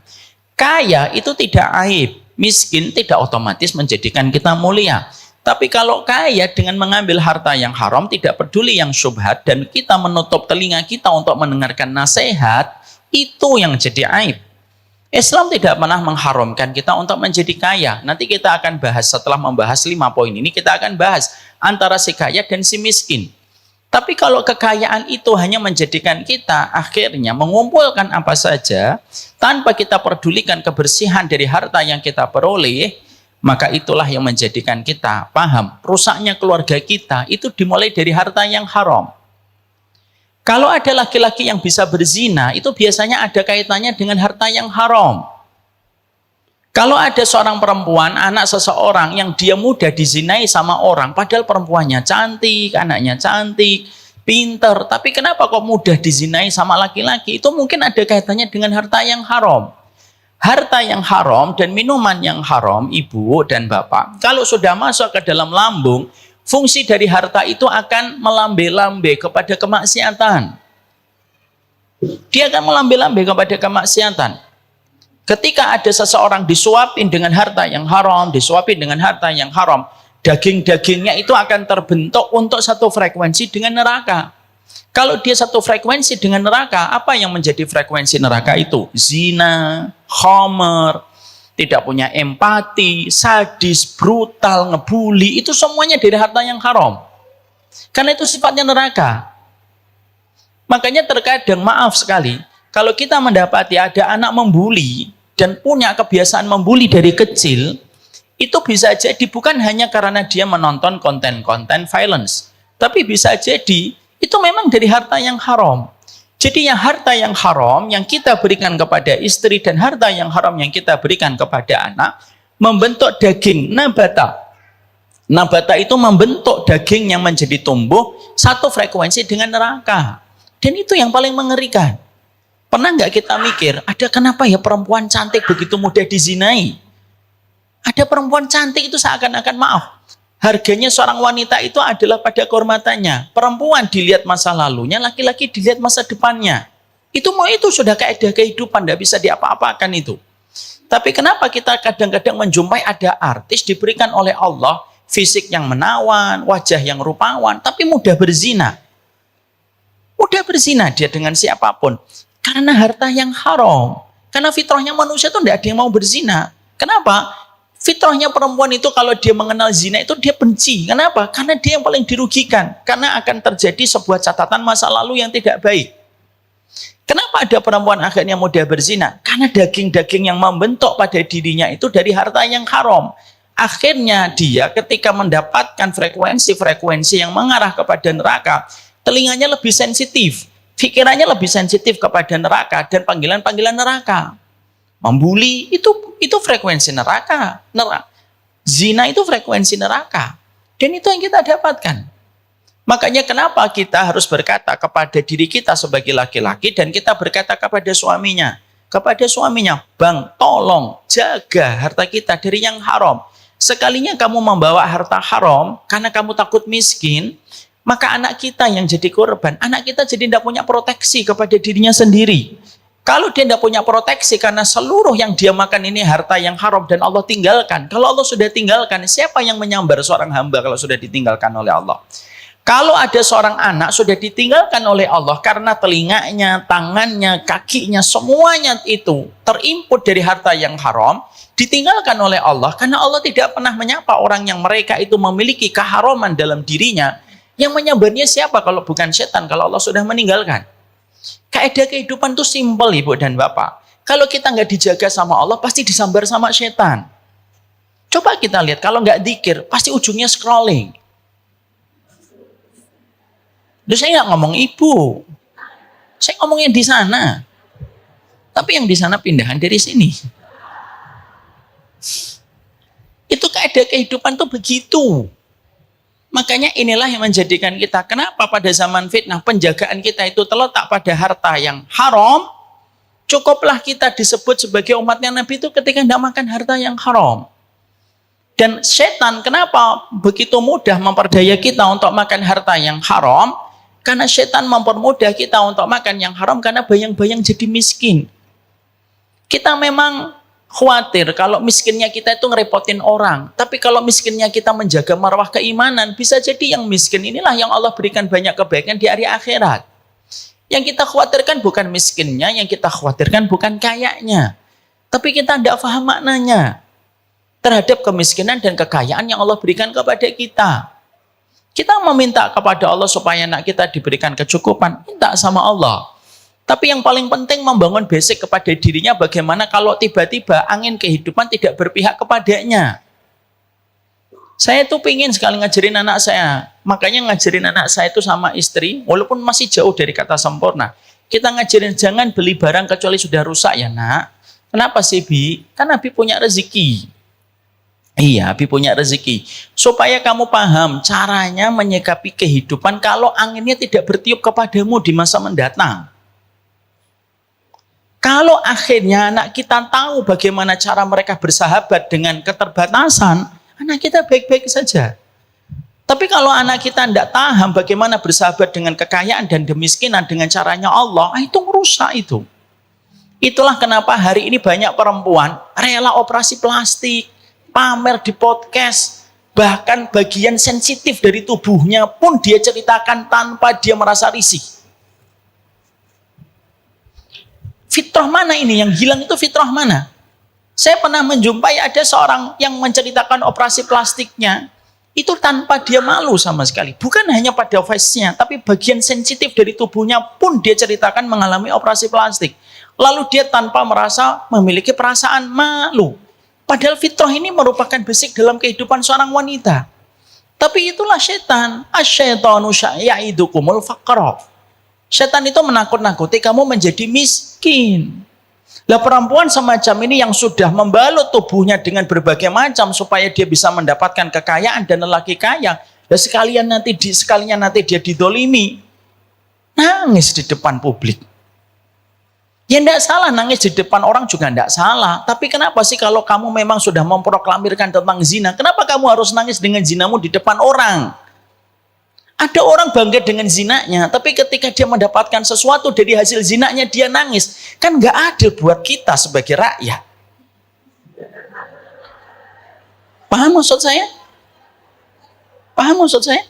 Kaya itu tidak aib, miskin tidak otomatis menjadikan kita mulia. Tapi kalau kaya dengan mengambil harta yang haram, tidak peduli yang syubhat, dan kita menutup telinga kita untuk mendengarkan nasihat, itu yang jadi aib. Islam tidak pernah mengharamkan kita untuk menjadi kaya. Nanti kita akan bahas, setelah membahas 5 poin ini, kita akan bahas antara si kaya dan si miskin. Tapi kalau kekayaan itu hanya menjadikan kita akhirnya mengumpulkan apa saja, tanpa kita pedulikan kebersihan dari harta yang kita peroleh, maka itulah yang menjadikan kita paham, rusaknya keluarga kita itu dimulai dari harta yang haram. Kalau ada laki-laki yang bisa berzina, itu biasanya ada kaitannya dengan harta yang haram. Kalau ada seorang perempuan, anak seseorang yang dia mudah dizinai sama orang, padahal perempuannya cantik, anaknya cantik, pinter, tapi kenapa kok mudah dizinai sama laki-laki? Itu mungkin ada kaitannya dengan harta yang haram. Harta yang haram dan minuman yang haram, ibu dan bapak, kalau sudah masuk ke dalam lambung, fungsi dari harta itu akan melambe-lambe kepada kemaksiatan. Dia akan melambe-lambe kepada kemaksiatan. Ketika ada seseorang disuapin dengan harta yang haram, disuapin dengan harta yang haram, daging-dagingnya itu akan terbentuk untuk satu frekuensi dengan neraka. Kalau dia satu frekuensi dengan neraka, apa yang menjadi frekuensi neraka itu? Zina, khamr, tidak punya empati, sadis, brutal, ngebully, itu semuanya dari harta yang haram. Karena itu sifatnya neraka. Makanya terkadang, maaf sekali, kalau kita mendapati ada anak membuli dan punya kebiasaan membuli dari kecil, itu bisa jadi bukan hanya karena dia menonton konten-konten violence, tapi bisa jadi itu memang dari harta yang haram. Jadi yang harta yang haram yang kita berikan kepada istri dan harta yang haram yang kita berikan kepada anak membentuk daging nabata. Nabata itu membentuk daging yang menjadi tumbuh satu frekuensi dengan neraka. Dan itu yang paling mengerikan. Pernah nggak kita mikir, ada kenapa ya perempuan cantik begitu mudah dizinai? Ada perempuan cantik itu seakan-akan maaf. Harganya seorang wanita itu adalah pada kehormatannya. Perempuan dilihat masa lalunya, laki-laki dilihat masa depannya. Itu sudah kaidah kehidupan, tidak bisa diapa-apakan itu. Tapi kenapa kita kadang-kadang menjumpai ada artis diberikan oleh Allah, fisik yang menawan, wajah yang rupawan, tapi mudah berzina. Mudah berzina dia dengan siapapun. Karena harta yang haram. Karena fitrahnya manusia itu tidak ada yang mau berzina. Kenapa? Fitrahnya perempuan itu kalau dia mengenal zina itu dia benci. Kenapa? Karena dia yang paling dirugikan. Karena akan terjadi sebuah catatan masa lalu yang tidak baik. Kenapa ada perempuan akhirnya mudah berzina? Karena daging-daging yang membentuk pada dirinya itu dari harta yang haram. Akhirnya dia ketika mendapatkan frekuensi-frekuensi yang mengarah kepada neraka, telinganya lebih sensitif, pikirannya lebih sensitif kepada neraka dan panggilan-panggilan neraka. Membuli itu frekuensi neraka. Zina itu frekuensi neraka. Dan itu yang kita dapatkan. Makanya kenapa kita harus berkata kepada diri kita sebagai laki-laki dan kita berkata kepada suaminya. Kepada suaminya, Bang, tolong jaga harta kita dari yang haram. Sekalinya kamu membawa harta haram karena kamu takut miskin, maka anak kita yang jadi korban. Anak kita jadi tidak punya proteksi kepada dirinya sendiri. Kalau dia tidak punya proteksi karena seluruh yang dia makan ini harta yang haram dan Allah tinggalkan. Kalau Allah sudah tinggalkan, siapa yang menyambar seorang hamba kalau sudah ditinggalkan oleh Allah? Kalau ada seorang anak sudah ditinggalkan oleh Allah karena telinganya, tangannya, kakinya, semuanya itu terinput dari harta yang haram, ditinggalkan oleh Allah karena Allah tidak pernah menyapa orang yang mereka itu memiliki keharaman dalam dirinya. Yang menyambarnya siapa kalau bukan setan kalau Allah sudah meninggalkan? Kaidah kehidupan itu simpel, ibu dan bapak. Kalau kita nggak dijaga sama Allah, pasti disambar sama setan. Coba kita lihat, kalau nggak dzikir, pasti ujungnya scrolling. Loh, saya nggak ngomong ibu, saya ngomongnya di sana. Tapi yang di sana pindahan dari sini. Itu kaidah kehidupan tuh begitu. Makanya inilah yang menjadikan kita, kenapa pada zaman fitnah penjagaan kita itu terletak pada harta yang haram. Cukuplah kita disebut sebagai umatnya Nabi itu ketika tidak makan harta yang haram. Dan setan kenapa begitu mudah memperdaya kita untuk makan harta yang haram? Karena setan mempermudah kita untuk makan yang haram karena bayang-bayang jadi miskin. Kita memang khawatir kalau miskinnya kita itu ngerepotin orang. Tapi kalau miskinnya kita menjaga marwah keimanan, bisa jadi yang miskin inilah yang Allah berikan banyak kebaikan di hari akhirat. Yang kita khawatirkan bukan miskinnya, yang kita khawatirkan bukan kayanya. Tapi kita tidak paham maknanya terhadap kemiskinan dan kekayaan yang Allah berikan kepada kita. Kita meminta kepada Allah supaya anak kita diberikan kecukupan, minta sama Allah. Tapi yang paling penting membangun basic kepada dirinya bagaimana kalau tiba-tiba angin kehidupan tidak berpihak kepadanya. Saya tuh pingin sekali ngajarin anak saya. Makanya ngajarin anak saya itu sama istri, walaupun masih jauh dari kata sempurna. Kita ngajarin jangan beli barang kecuali sudah rusak ya nak. Kenapa sih Bi? Kan Abi punya rezeki. Iya, Abi punya rezeki. Supaya kamu paham caranya menyikapi kehidupan kalau anginnya tidak bertiup kepadamu di masa mendatang. Kalau akhirnya anak kita tahu bagaimana cara mereka bersahabat dengan keterbatasan, anak kita baik-baik saja. Tapi kalau anak kita tidak paham bagaimana bersahabat dengan kekayaan dan kemiskinan dengan caranya Allah, itu merusak itu. Itulah kenapa hari ini banyak perempuan rela operasi plastik, pamer di podcast, bahkan bagian sensitif dari tubuhnya pun dia ceritakan tanpa dia merasa risih. Fitrah mana ini? Yang hilang itu fitrah mana? Saya pernah menjumpai ada seorang yang menceritakan operasi plastiknya, itu tanpa dia malu sama sekali. Bukan hanya pada face-nya, tapi bagian sensitif dari tubuhnya pun dia ceritakan mengalami operasi plastik. Lalu dia tanpa merasa memiliki perasaan malu. Padahal fitrah ini merupakan basic dalam kehidupan seorang wanita. Tapi itulah setan. Asyaitanu ya'idukumul faqra. Setan itu menakut-nakuti kamu menjadi miskin. Lah perempuan semacam ini yang sudah membalut tubuhnya dengan berbagai macam supaya dia bisa mendapatkan kekayaan dan lelaki kaya. Lah sekalian nanti dia didolimi. Nangis di depan publik. Ya tidak salah nangis di depan orang juga tidak salah. Tapi kenapa sih kalau kamu memang sudah memproklamirkan tentang zina, kenapa kamu harus nangis dengan zinamu di depan orang? Ada orang bangga dengan zinanya, tapi ketika dia mendapatkan sesuatu dari hasil zinanya dia nangis. Kan nggak adil buat kita sebagai rakyat. Paham maksud saya? Paham maksud saya?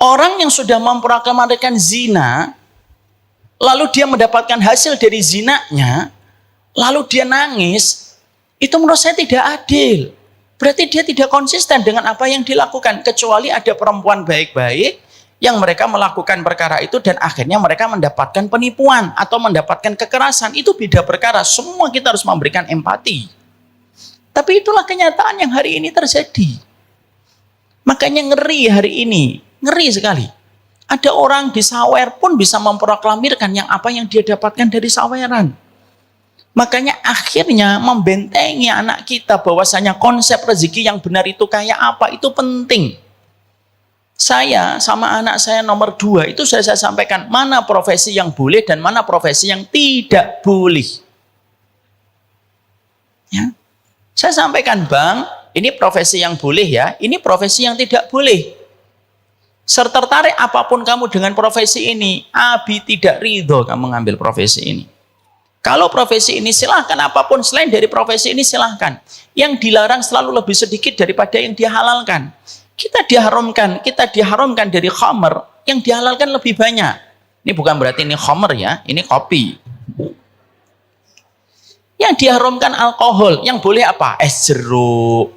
Orang yang sudah memproklamirkan zina, lalu dia mendapatkan hasil dari zinanya, lalu dia nangis, itu menurut saya tidak adil. Berarti dia tidak konsisten dengan apa yang dilakukan. Kecuali ada perempuan baik-baik yang mereka melakukan perkara itu dan akhirnya mereka mendapatkan penipuan atau mendapatkan kekerasan. Itu beda perkara. Semua kita harus memberikan empati. Tapi itulah kenyataan yang hari ini terjadi. Makanya ngeri hari ini. Ngeri sekali. Ada orang di sawer pun bisa memproklamirkan apa yang dia dapatkan dari saweran. Makanya akhirnya membentengi anak kita bahwasanya konsep rezeki yang benar itu kayak apa, itu penting. Saya sama anak saya nomor 2 itu saya sampaikan mana profesi yang boleh dan mana profesi yang tidak boleh. Ya. Saya sampaikan Bang, ini profesi yang boleh ya, ini profesi yang tidak boleh. Tertarik apapun kamu dengan profesi ini, Abi tidak ridho kamu mengambil profesi ini. Kalau profesi ini silahkan, apapun selain dari profesi ini silahkan. Yang dilarang selalu lebih sedikit daripada yang dihalalkan. Kita diharamkan dari khamr, yang dihalalkan lebih banyak. Ini bukan berarti ini khamr ya, ini kopi. Yang diharamkan alkohol, yang boleh apa? Es jeruk,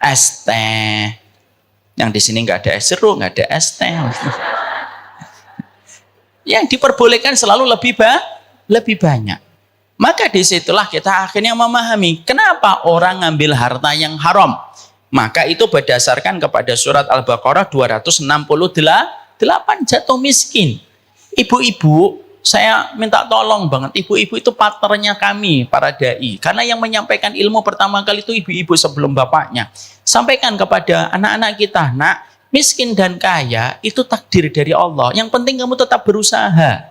es teh. Yang di sini nggak ada es jeruk, nggak ada es teh. Yang diperbolehkan selalu lebih banyak. Maka disitulah kita akhirnya memahami kenapa orang ngambil harta yang haram. Maka itu berdasarkan kepada surat Al-Baqarah 268 jatuh miskin. Ibu-ibu, saya minta tolong banget. Ibu-ibu itu partnernya kami, para dai. Karena yang menyampaikan ilmu pertama kali itu ibu-ibu sebelum bapaknya. Sampaikan kepada anak-anak kita, nak, miskin dan kaya itu takdir dari Allah. Yang penting kamu tetap berusaha.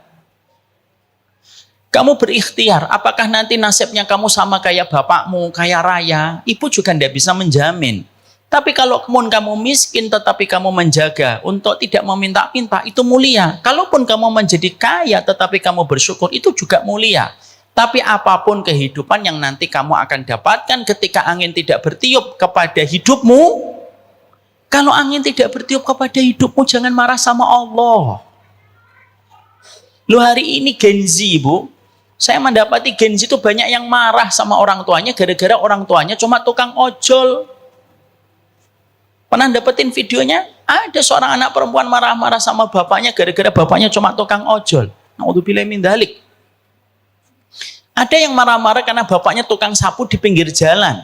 Kamu berikhtiar, apakah nanti nasibnya kamu sama kayak bapakmu, kayak raya, ibu juga tidak bisa menjamin. Tapi kalau kamu miskin tetapi kamu menjaga untuk tidak meminta-minta, itu mulia. Kalaupun kamu menjadi kaya tetapi kamu bersyukur, itu juga mulia. Tapi apapun kehidupan yang nanti kamu akan dapatkan ketika angin tidak bertiup kepada hidupmu, kalau angin tidak bertiup kepada hidupmu, jangan marah sama Allah. Lu hari ini Gen Z, Bu, saya mendapati Gen Z itu banyak yang marah sama orang tuanya gara-gara orang tuanya cuma tukang ojol. Pernah dapetin videonya? Ada seorang anak perempuan marah-marah sama bapaknya gara-gara bapaknya cuma tukang ojol. Naudzubillah min dzalik. Ada yang marah-marah karena bapaknya tukang sapu di pinggir jalan.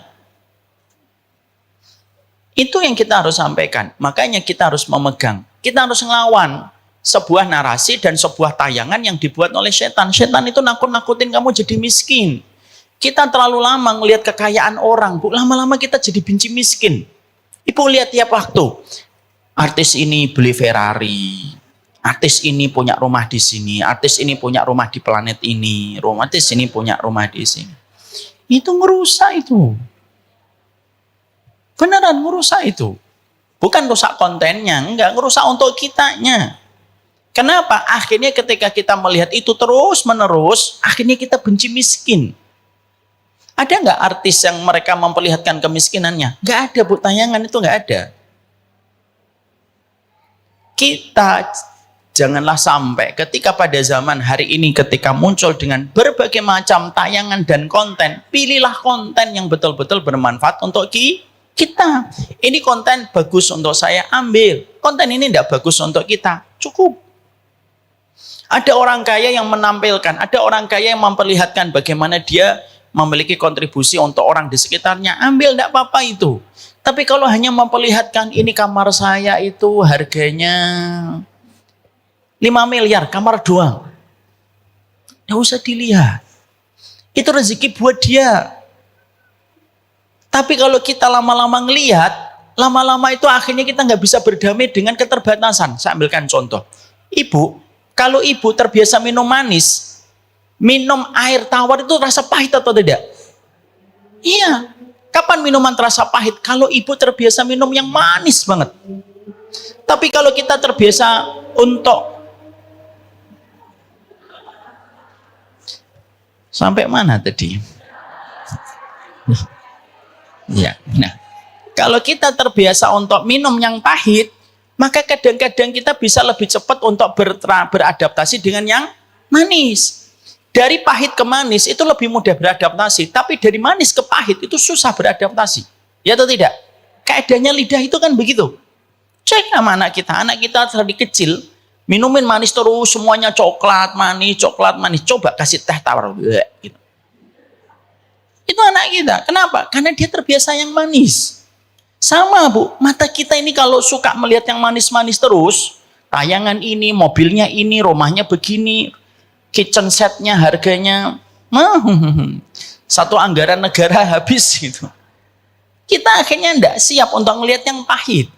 Itu yang kita harus sampaikan. Makanya kita harus memegang. Kita harus ngelawan sebuah narasi dan sebuah tayangan yang dibuat oleh setan. Setan itu nakut-nakutin kamu jadi miskin. Kita terlalu lama ngelihat kekayaan orang, Bu. Lama-lama kita jadi benci miskin. Ibu lihat tiap waktu, artis ini beli Ferrari, artis ini punya rumah di sini, artis ini punya rumah di planet ini, artis ini punya rumah di sini. Itu ngerusak itu. Beneran ngerusak itu. Bukan rusak kontennya, enggak, ngerusak untuk kitanya. Kenapa? Akhirnya ketika kita melihat itu terus-menerus, akhirnya kita benci miskin. Ada nggak artis yang mereka memperlihatkan kemiskinannya? Nggak ada, Bu. Tayangan itu nggak ada. Kita janganlah sampai ketika pada zaman hari ini ketika muncul dengan berbagai macam tayangan dan konten, pilihlah konten yang betul-betul bermanfaat untuk kita. Ini konten bagus untuk saya, ambil. Konten ini tidak bagus untuk kita, cukup. Ada orang kaya yang menampilkan, ada orang kaya yang memperlihatkan bagaimana dia memiliki kontribusi untuk orang di sekitarnya, ambil, tidak apa-apa itu. Tapi kalau hanya memperlihatkan ini kamar saya itu harganya 5 miliar, kamar doang, tidak usah dilihat. Itu rezeki buat dia. Tapi kalau kita lama-lama ngelihat, lama-lama itu akhirnya kita nggak bisa berdamai dengan keterbatasan. Saya ambilkan contoh. Ibu, kalau ibu terbiasa minum manis, minum air tawar itu rasa pahit atau tidak? Iya. Kapan minuman terasa pahit? Kalau ibu terbiasa minum yang manis banget. Tapi kalau kita terbiasa untuk sampai mana tadi? Ya. Nah, kalau kita terbiasa untuk minum yang pahit, maka kadang-kadang kita bisa lebih cepat untuk beradaptasi dengan yang manis. Dari pahit ke manis itu lebih mudah beradaptasi, tapi dari manis ke pahit itu susah beradaptasi. Ya atau tidak? Keadaannya lidah itu kan begitu. Cek sama anak kita dari kecil minumin manis terus, semuanya coklat manis. Coba kasih teh tawar, gitu. Itu anak kita. Kenapa? Karena dia terbiasa yang manis. Sama, Bu, mata kita ini kalau suka melihat yang manis-manis terus, tayangan ini, mobilnya ini, rumahnya begini, kitchen setnya harganya satu anggaran negara habis gitu. Kita akhirnya tidak siap untuk melihat yang pahit.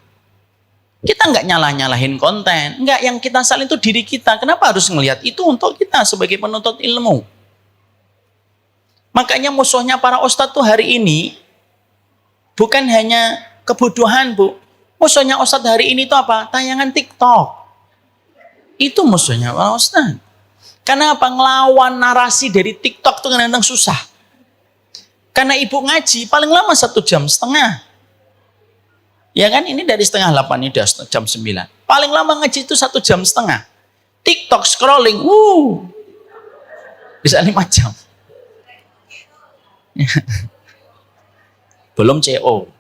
Kita nggak nyalah-nyalahin konten, nggak, yang kita salin itu diri kita. Kenapa harus melihat itu untuk kita sebagai penuntut ilmu? Makanya musuhnya para ustadz tuh hari ini bukan hanya kebodohan, Bu. Musuhnya ustadz hari ini itu apa? Tayangan TikTok. Itu musuhnya para ustadz. Karena apa? Ngelawan narasi dari TikTok itu kadang-kadang susah. Karena ibu ngaji paling lama 1,5 jam. Ya kan, ini dari 7:30 ini udah jam 9. Paling lama ngaji itu 1,5 jam. TikTok scrolling, bisa 5 jam. Belum CO.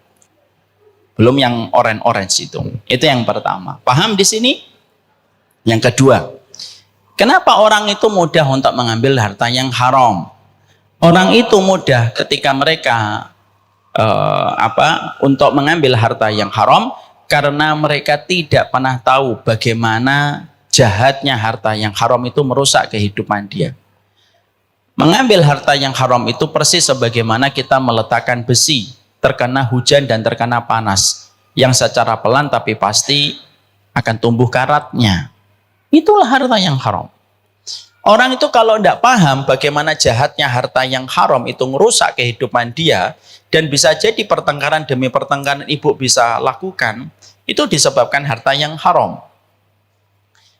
Belum yang orange itu. Itu yang pertama. Paham di sini? Yang kedua, kenapa orang itu mudah untuk mengambil harta yang haram? Orang itu mudah ketika mereka untuk mengambil harta yang haram karena mereka tidak pernah tahu bagaimana jahatnya harta yang haram itu merusak kehidupan dia. Mengambil harta yang haram itu persis sebagaimana kita meletakkan besi, terkena hujan dan terkena panas, yang secara pelan tapi pasti akan tumbuh karatnya. Itulah harta yang haram. Orang itu kalau tidak paham bagaimana jahatnya harta yang haram itu merusak kehidupan dia, dan bisa jadi pertengkaran demi pertengkaran ibu bisa lakukan, itu disebabkan harta yang haram.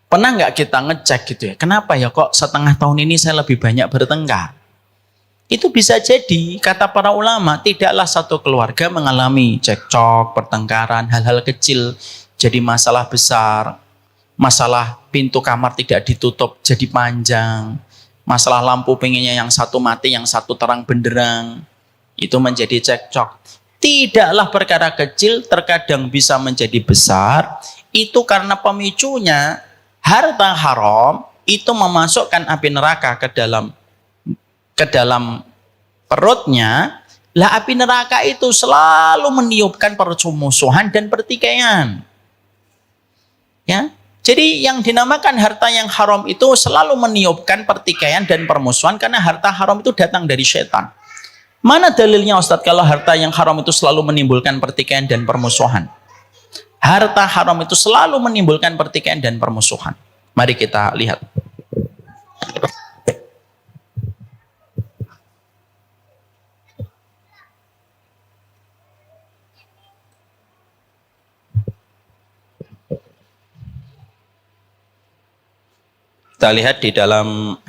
Pernah nggak kita ngecek gitu ya, kenapa ya kok setengah tahun ini saya lebih banyak bertengkar? Itu bisa jadi, kata para ulama, tidaklah satu keluarga mengalami cekcok, pertengkaran, hal-hal kecil jadi masalah besar. Masalah pintu kamar tidak ditutup jadi panjang. Masalah lampu pengennya yang satu mati, yang satu terang benderang. Itu menjadi cekcok. Tidaklah perkara kecil terkadang bisa menjadi besar. Itu karena pemicunya harta haram itu memasukkan api neraka ke dalam perutnya. Lah api neraka itu selalu meniupkan permusuhan dan pertikaian. Ya. Jadi yang dinamakan harta yang haram itu selalu meniupkan pertikaian dan permusuhan karena harta haram itu datang dari setan. Mana dalilnya Ustadz kalau harta yang haram itu selalu menimbulkan pertikaian dan permusuhan? Harta haram itu selalu menimbulkan pertikaian dan permusuhan. Mari kita lihat. Kita lihat di dalam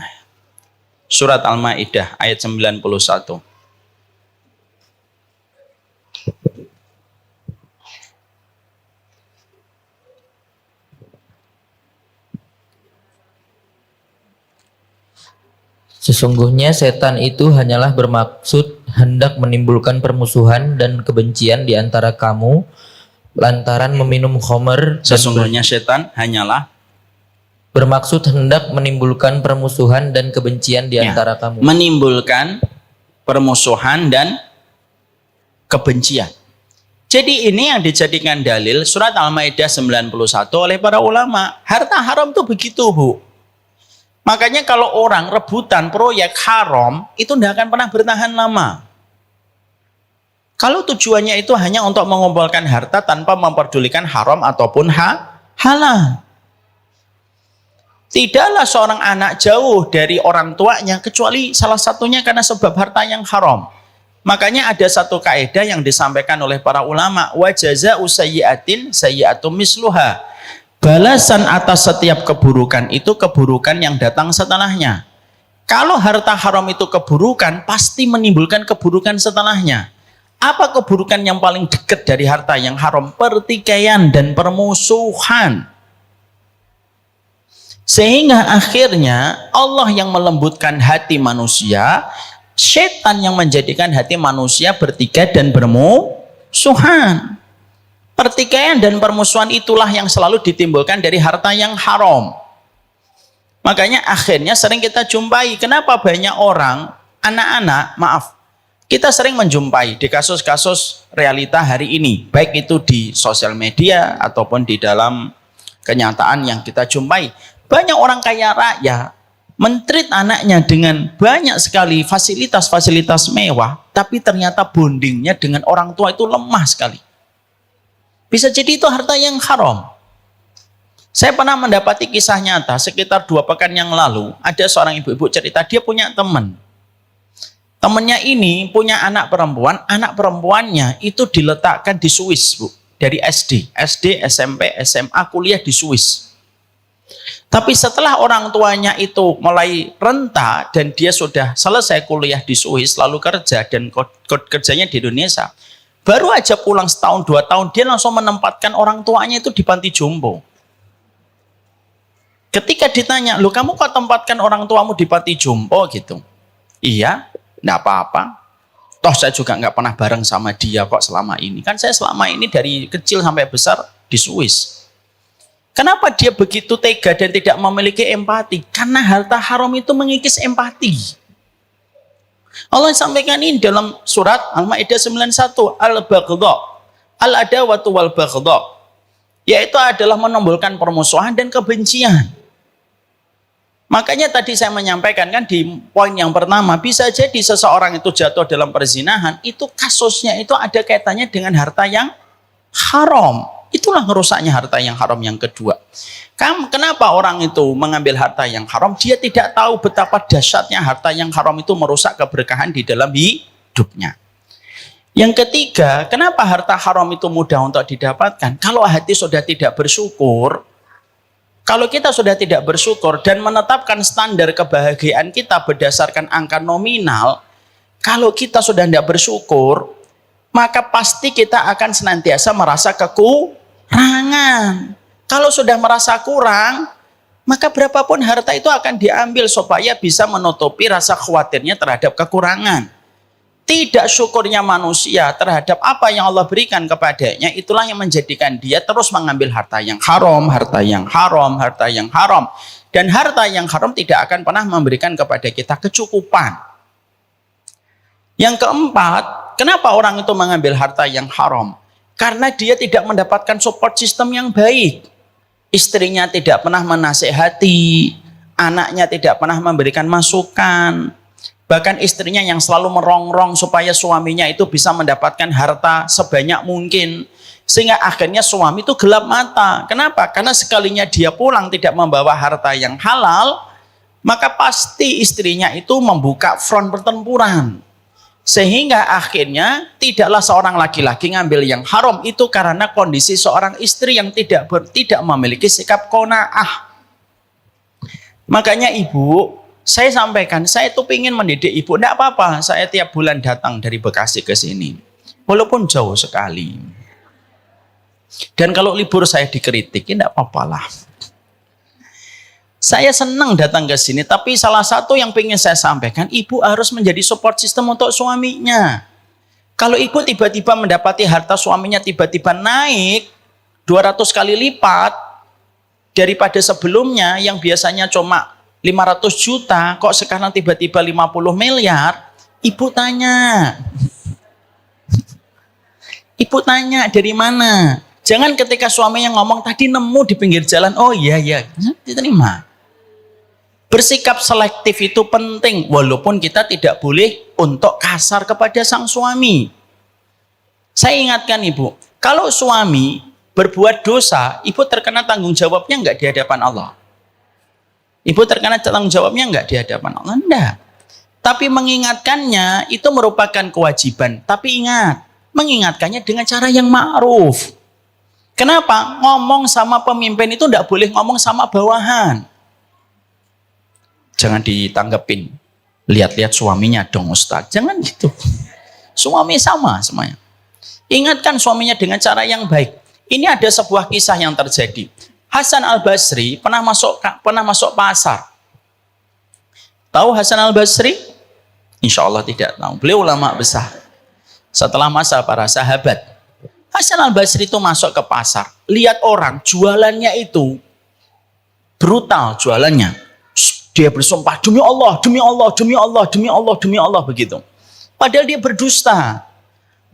surat Al-Maidah ayat 91. Sesungguhnya setan itu hanyalah bermaksud hendak menimbulkan permusuhan dan kebencian di antara kamu lantaran meminum khamr. Sesungguhnya setan hanyalah bermaksud hendak menimbulkan permusuhan dan kebencian di antara kamu. Menimbulkan permusuhan dan kebencian. Jadi ini yang dijadikan dalil surat Al-Maidah 91 oleh para ulama. Harta haram itu begitu, Bu. Makanya kalau orang rebutan proyek haram, itu tidak akan pernah bertahan lama. Kalau tujuannya itu hanya untuk mengumpulkan harta tanpa memperdulikan haram ataupun halal. Tidaklah seorang anak jauh dari orang tuanya kecuali salah satunya karena sebab harta yang haram. Makanya ada satu kaidah yang disampaikan oleh para ulama, wa jazaa'u sayyi'atin sayyi'atum misluha. Balasan atas setiap keburukan itu keburukan yang datang setelahnya. Kalau harta haram itu keburukan, pasti menimbulkan keburukan setelahnya. Apa keburukan yang paling dekat dari harta yang haram? Pertikaian dan permusuhan. Sehingga akhirnya Allah yang melembutkan hati manusia, setan yang menjadikan hati manusia bertikai dan bermusuhan. Pertikaian dan permusuhan itulah yang selalu ditimbulkan dari harta yang haram. Makanya akhirnya sering kita jumpai, kenapa banyak orang, anak-anak, kita sering menjumpai di kasus-kasus realita hari ini, baik itu di sosial media ataupun di dalam kenyataan yang kita jumpai. Banyak orang kaya raya mentreat anaknya dengan banyak sekali fasilitas-fasilitas mewah, tapi ternyata bondingnya dengan orang tua itu lemah sekali. Bisa jadi itu harta yang haram. Saya pernah mendapati kisah nyata sekitar 2 pekan yang lalu, ada seorang ibu-ibu cerita, dia punya teman. Temannya ini punya anak perempuannya itu diletakkan di Swiss, Bu. Dari SD, SMP, SMA, kuliah di Swiss. Tapi setelah orang tuanya itu mulai renta dan dia sudah selesai kuliah di Swiss lalu kerja dan kerjanya di Indonesia, baru aja pulang setahun 2 tahun dia langsung menempatkan orang tuanya itu di panti jompo. Ketika ditanya, "Loh, kamu kok tempatkan orang tuamu di panti jompo gitu?" "Iya, enggak apa-apa. Toh saya juga nggak pernah bareng sama dia kok selama ini. Kan saya selama ini dari kecil sampai besar di Swiss." Kenapa dia begitu tega dan tidak memiliki empati? Karena harta haram itu mengikis empati. Allah sampaikan ini dalam surat Al-Maidah 91, al-baghdha, al-adawatu wal baghdha, yaitu adalah menimbulkan permusuhan dan kebencian. Makanya tadi saya menyampaikan kan di poin yang pertama, bisa jadi seseorang itu jatuh dalam perzinahan, itu kasusnya itu ada kaitannya dengan harta yang haram. Itulah ngerusaknya harta yang haram yang kedua. Kenapa orang itu mengambil harta yang haram? Dia tidak tahu betapa dahsyatnya harta yang haram itu merusak keberkahan di dalam hidupnya. Yang ketiga, kenapa harta haram itu mudah untuk didapatkan? Kalau hati sudah tidak bersyukur, kalau kita sudah tidak bersyukur dan menetapkan standar kebahagiaan kita berdasarkan angka nominal, Kalau kita sudah tidak bersyukur, maka pasti kita akan senantiasa merasa kekurangan. Kalau sudah merasa kurang, maka berapapun harta itu akan diambil supaya bisa menutupi rasa khawatirnya terhadap kekurangan. Tidak syukurnya manusia terhadap apa yang Allah berikan kepadanya, itulah yang menjadikan dia terus mengambil harta yang haram, harta yang haram, harta yang haram. Dan harta yang haram tidak akan pernah memberikan kepada kita kecukupan. Yang keempat, kenapa orang itu mengambil harta yang haram? Karena dia tidak mendapatkan support system yang baik. Istrinya tidak pernah menasehati, anaknya tidak pernah memberikan masukan. Bahkan istrinya yang selalu merongrong supaya suaminya itu bisa mendapatkan harta sebanyak mungkin. Sehingga akhirnya suami itu gelap mata. Kenapa? Karena sekalinya dia pulang tidak membawa harta yang halal, maka pasti istrinya itu membuka front pertempuran. Sehingga akhirnya tidaklah seorang laki-laki ngambil yang haram itu karena kondisi seorang istri yang tidak memiliki sikap qanaah. Makanya ibu, saya sampaikan, saya tuh ingin mendidik ibu, tidak apa-apa, saya tiap bulan datang dari Bekasi ke sini. Walaupun jauh sekali. Dan kalau libur saya dikritik, tidak apa-apalah. Saya senang datang ke sini, tapi salah satu yang ingin saya sampaikan, ibu harus menjadi support system untuk suaminya. Kalau ibu tiba-tiba mendapati harta suaminya tiba-tiba naik 200 kali lipat daripada sebelumnya yang biasanya cuma 500 juta, kok sekarang tiba-tiba 50 miliar, ibu tanya. Ibu tanya dari mana? Jangan ketika suaminya ngomong tadi nemu di pinggir jalan, oh iya, diterima. Bersikap selektif itu penting, walaupun kita tidak boleh untuk kasar kepada sang suami. Saya ingatkan ibu, kalau suami berbuat dosa, ibu terkena tanggung jawabnya enggak di hadapan Allah? Ibu terkena tanggung jawabnya enggak di hadapan Allah? Enggak. Tapi mengingatkannya itu merupakan kewajiban. Tapi ingat, mengingatkannya dengan cara yang ma'ruf. Kenapa? Ngomong sama pemimpin itu enggak boleh ngomong sama bawahan. Jangan ditanggepin. Lihat-lihat suaminya dong Ustaz. Jangan gitu. Suami sama semuanya. Ingatkan suaminya dengan cara yang baik. Ini ada sebuah kisah yang terjadi. Hasan Al-Basri pernah masuk pasar. Tahu Hasan Al-Basri? Insya Allah tidak tahu. Beliau ulama besar. Setelah masa para sahabat. Hasan Al-Basri itu masuk ke pasar. Lihat orang jualannya itu brutal jualannya. Dia bersumpah demi Allah, demi Allah, demi Allah, demi Allah, demi Allah begitu. Padahal dia berdusta.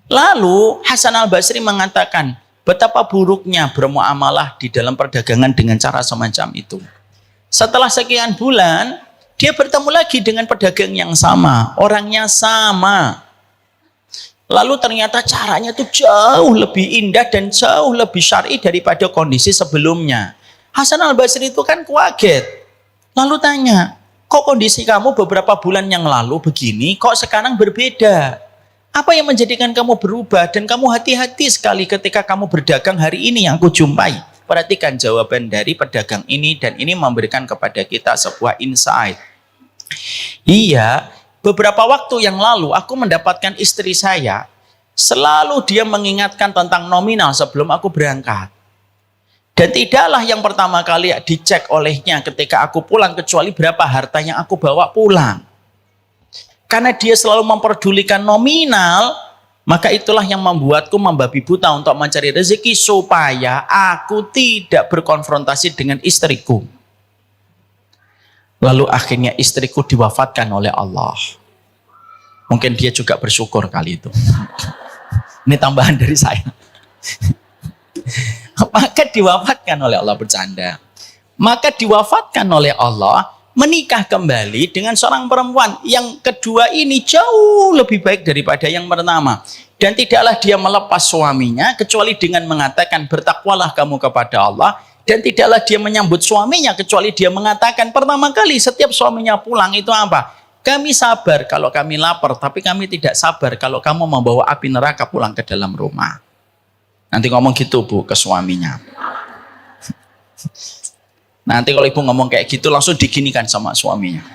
Lalu Hasan Al-Basri mengatakan, betapa buruknya bermuamalah di dalam perdagangan dengan cara semacam itu. Setelah sekian bulan, dia bertemu lagi dengan pedagang yang sama, orangnya sama. Lalu ternyata caranya itu jauh lebih indah dan jauh lebih syar'i daripada kondisi sebelumnya. Hasan Al-Basri itu kan kaget. Lalu tanya, kok kondisi kamu beberapa bulan yang lalu begini, kok sekarang berbeda? Apa yang menjadikan kamu berubah dan kamu hati-hati sekali ketika kamu berdagang hari ini yang aku jumpai? Perhatikan jawaban dari pedagang ini dan ini memberikan kepada kita sebuah insight. Iya, beberapa waktu yang lalu aku mendapatkan istri saya, selalu dia mengingatkan tentang nominal sebelum aku berangkat. Dan tidaklah yang pertama kali dicek olehnya ketika aku pulang kecuali berapa harta yang aku bawa pulang. Karena dia selalu memperdulikan nominal, maka itulah yang membuatku membabi buta untuk mencari rezeki supaya aku tidak berkonfrontasi dengan istriku. Lalu akhirnya istriku diwafatkan oleh Allah. Mungkin dia juga bersyukur kali itu. Ini tambahan dari saya. Maka diwafatkan oleh Allah, bercanda. Maka diwafatkan oleh Allah, menikah kembali dengan seorang perempuan. Yang kedua ini jauh lebih baik daripada yang pertama. Dan tidaklah dia melepas suaminya kecuali dengan mengatakan bertakwalah kamu kepada Allah. Dan tidaklah dia menyambut suaminya kecuali dia mengatakan pertama kali setiap suaminya pulang itu apa? Kami sabar kalau kami lapar, tapi kami tidak sabar kalau kamu membawa api neraka pulang ke dalam rumah. Nanti ngomong gitu bu ke suaminya. Nanti kalau ibu ngomong kayak gitu langsung diginikan sama suaminya.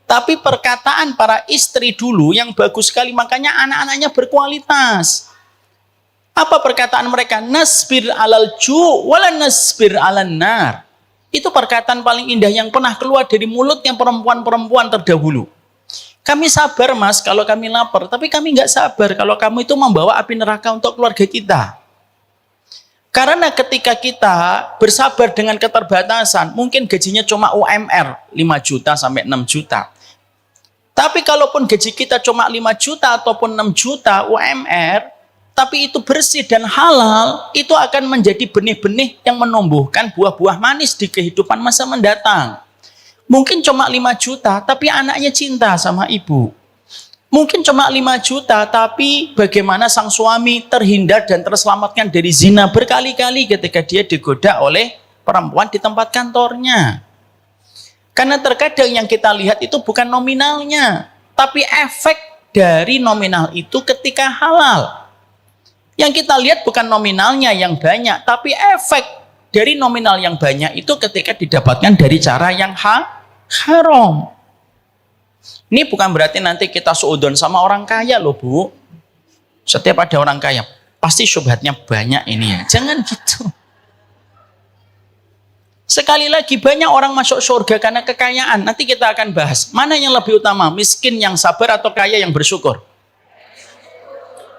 Tapi perkataan para istri dulu yang bagus sekali, makanya anak-anaknya berkualitas. Apa perkataan mereka? Nasbir alal ju' wala nasbir alan nar. Itu perkataan paling indah yang pernah keluar dari mulutnya perempuan-perempuan terdahulu. Kami sabar mas kalau kami lapar, tapi kami nggak sabar kalau kamu itu membawa api neraka untuk keluarga kita. Karena ketika kita bersabar dengan keterbatasan, mungkin gajinya cuma UMR 5 juta sampai 6 juta. Tapi kalaupun gaji kita cuma 5 juta ataupun 6 juta UMR, tapi itu bersih dan halal, itu akan menjadi benih-benih yang menumbuhkan buah-buah manis di kehidupan masa mendatang. Mungkin cuma 5 juta, tapi anaknya cinta sama ibu. Mungkin cuma 5 juta, tapi bagaimana sang suami terhindar dan terselamatkan dari zina berkali-kali ketika dia digoda oleh perempuan di tempat kantornya. Karena terkadang yang kita lihat itu bukan nominalnya, tapi efek dari nominal itu ketika halal. Yang kita lihat bukan nominalnya yang banyak, tapi efek dari nominal yang banyak itu ketika didapatkan dari cara yang haram. Ini bukan berarti nanti kita suudon sama orang kaya loh Bu. Setiap ada orang kaya, pasti syubhatnya banyak ini ya. Jangan gitu. Sekali lagi banyak orang masuk surga karena kekayaan. Nanti kita akan bahas, mana yang lebih utama, miskin yang sabar atau kaya yang bersyukur?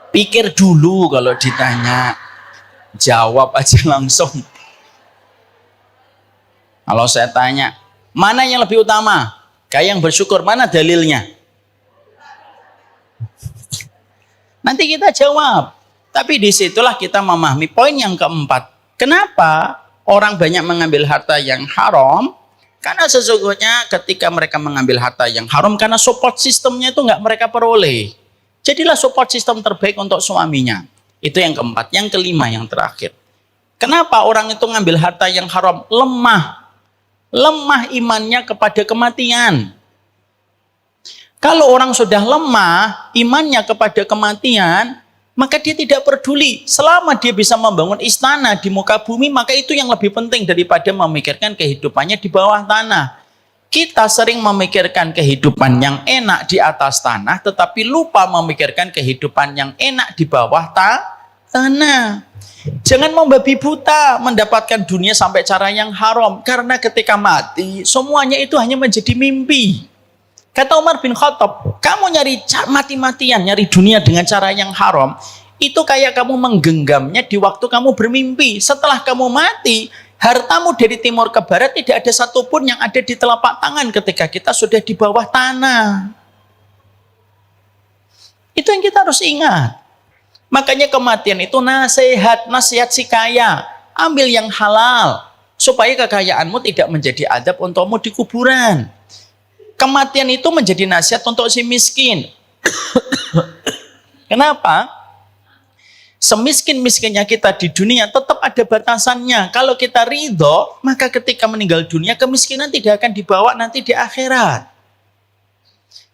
Pikir dulu kalau ditanya, jawab aja langsung. Kalau saya tanya, mana yang lebih utama? Kaya yang bersyukur, mana dalilnya? Nanti kita jawab. Tapi disitulah kita memahami poin yang keempat. Kenapa orang banyak mengambil harta yang haram? Karena sesungguhnya ketika mereka mengambil harta yang haram, karena support sistemnya itu nggak mereka peroleh. Jadilah support sistem terbaik untuk suaminya. Itu yang keempat. Yang kelima, yang terakhir. Kenapa orang itu ngambil harta yang haram? Lemah. Lemah imannya kepada kematian. Kalau orang sudah lemah imannya kepada kematian, maka dia tidak peduli. Selama dia bisa membangun istana di muka bumi, maka itu yang lebih penting daripada memikirkan kehidupannya di bawah tanah. Kita sering memikirkan kehidupan yang enak di atas tanah, tetapi lupa memikirkan kehidupan yang enak di bawah tanah. Jangan membabi buta mendapatkan dunia sampai cara yang haram. Karena ketika mati, semuanya itu hanya menjadi mimpi. Kata Umar bin Khattab, kamu nyari mati-matian, nyari dunia dengan cara yang haram, itu kayak kamu menggenggamnya di waktu kamu bermimpi. Setelah kamu mati, hartamu dari timur ke barat tidak ada satupun yang ada di telapak tangan ketika kita sudah di bawah tanah. Itu yang kita harus ingat. Makanya kematian itu nasihat si kaya. Ambil yang halal, supaya kekayaanmu tidak menjadi adab untukmu di kuburan. Kematian itu menjadi nasihat untuk si miskin. Kenapa? Semiskin-miskinnya kita di dunia tetap ada batasannya. Kalau kita ridho, maka ketika meninggal dunia kemiskinan tidak akan dibawa nanti di akhirat.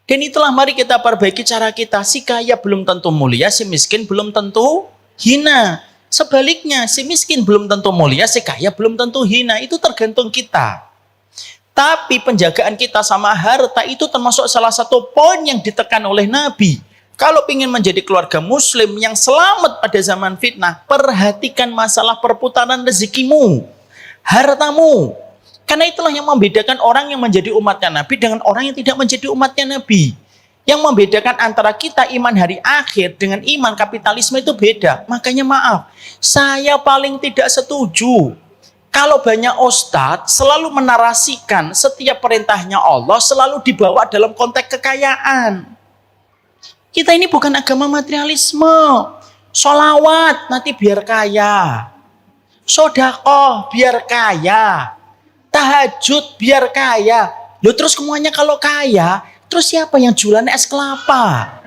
Dan itulah mari kita perbaiki cara kita. Si kaya belum tentu mulia, si miskin belum tentu hina. Sebaliknya, si miskin belum tentu mulia, si kaya belum tentu hina. Itu tergantung kita. Tapi penjagaan kita sama harta itu termasuk salah satu poin yang ditekan oleh Nabi. Kalau ingin menjadi keluarga muslim yang selamat pada zaman fitnah, perhatikan masalah perputaran rezekimu, hartamu. Karena itulah yang membedakan orang yang menjadi umatnya Nabi dengan orang yang tidak menjadi umatnya Nabi. Yang membedakan antara kita iman hari akhir dengan iman kapitalisme itu beda. Makanya maaf, saya paling tidak setuju kalau banyak ustadz selalu menarasikan setiap perintahnya Allah selalu dibawa dalam konteks kekayaan. Kita ini bukan agama materialisme. Sholawat nanti biar kaya. Sodakoh biar kaya. Tahajud biar kaya. Loh terus semuanya kalau kaya, terus siapa yang jualan es kelapa?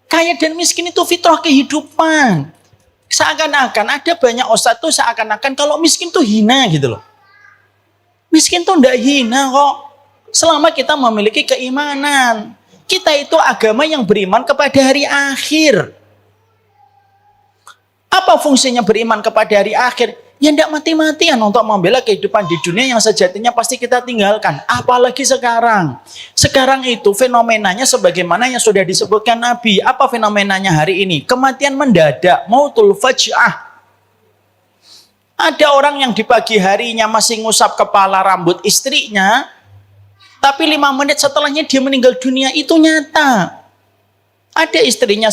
Kaya dan miskin itu fitrah kehidupan. Seakan-akan ada banyak ustadz tuh seakan-akan kalau miskin tuh hina gitu loh. Miskin tuh enggak hina kok. Selama kita memiliki keimanan. Kita itu agama yang beriman kepada hari akhir. Apa fungsinya beriman kepada hari akhir? Ya tidak mati-matian untuk membela kehidupan di dunia yang sejatinya pasti kita tinggalkan. Apalagi sekarang. Sekarang itu fenomenanya sebagaimana yang sudah disebutkan Nabi. Apa fenomenanya hari ini? Kematian mendadak, mautul faj'ah. Ada orang yang di pagi harinya masih ngusap kepala rambut istrinya, tapi 5 menit setelahnya dia meninggal dunia. Itu nyata. Ada istrinya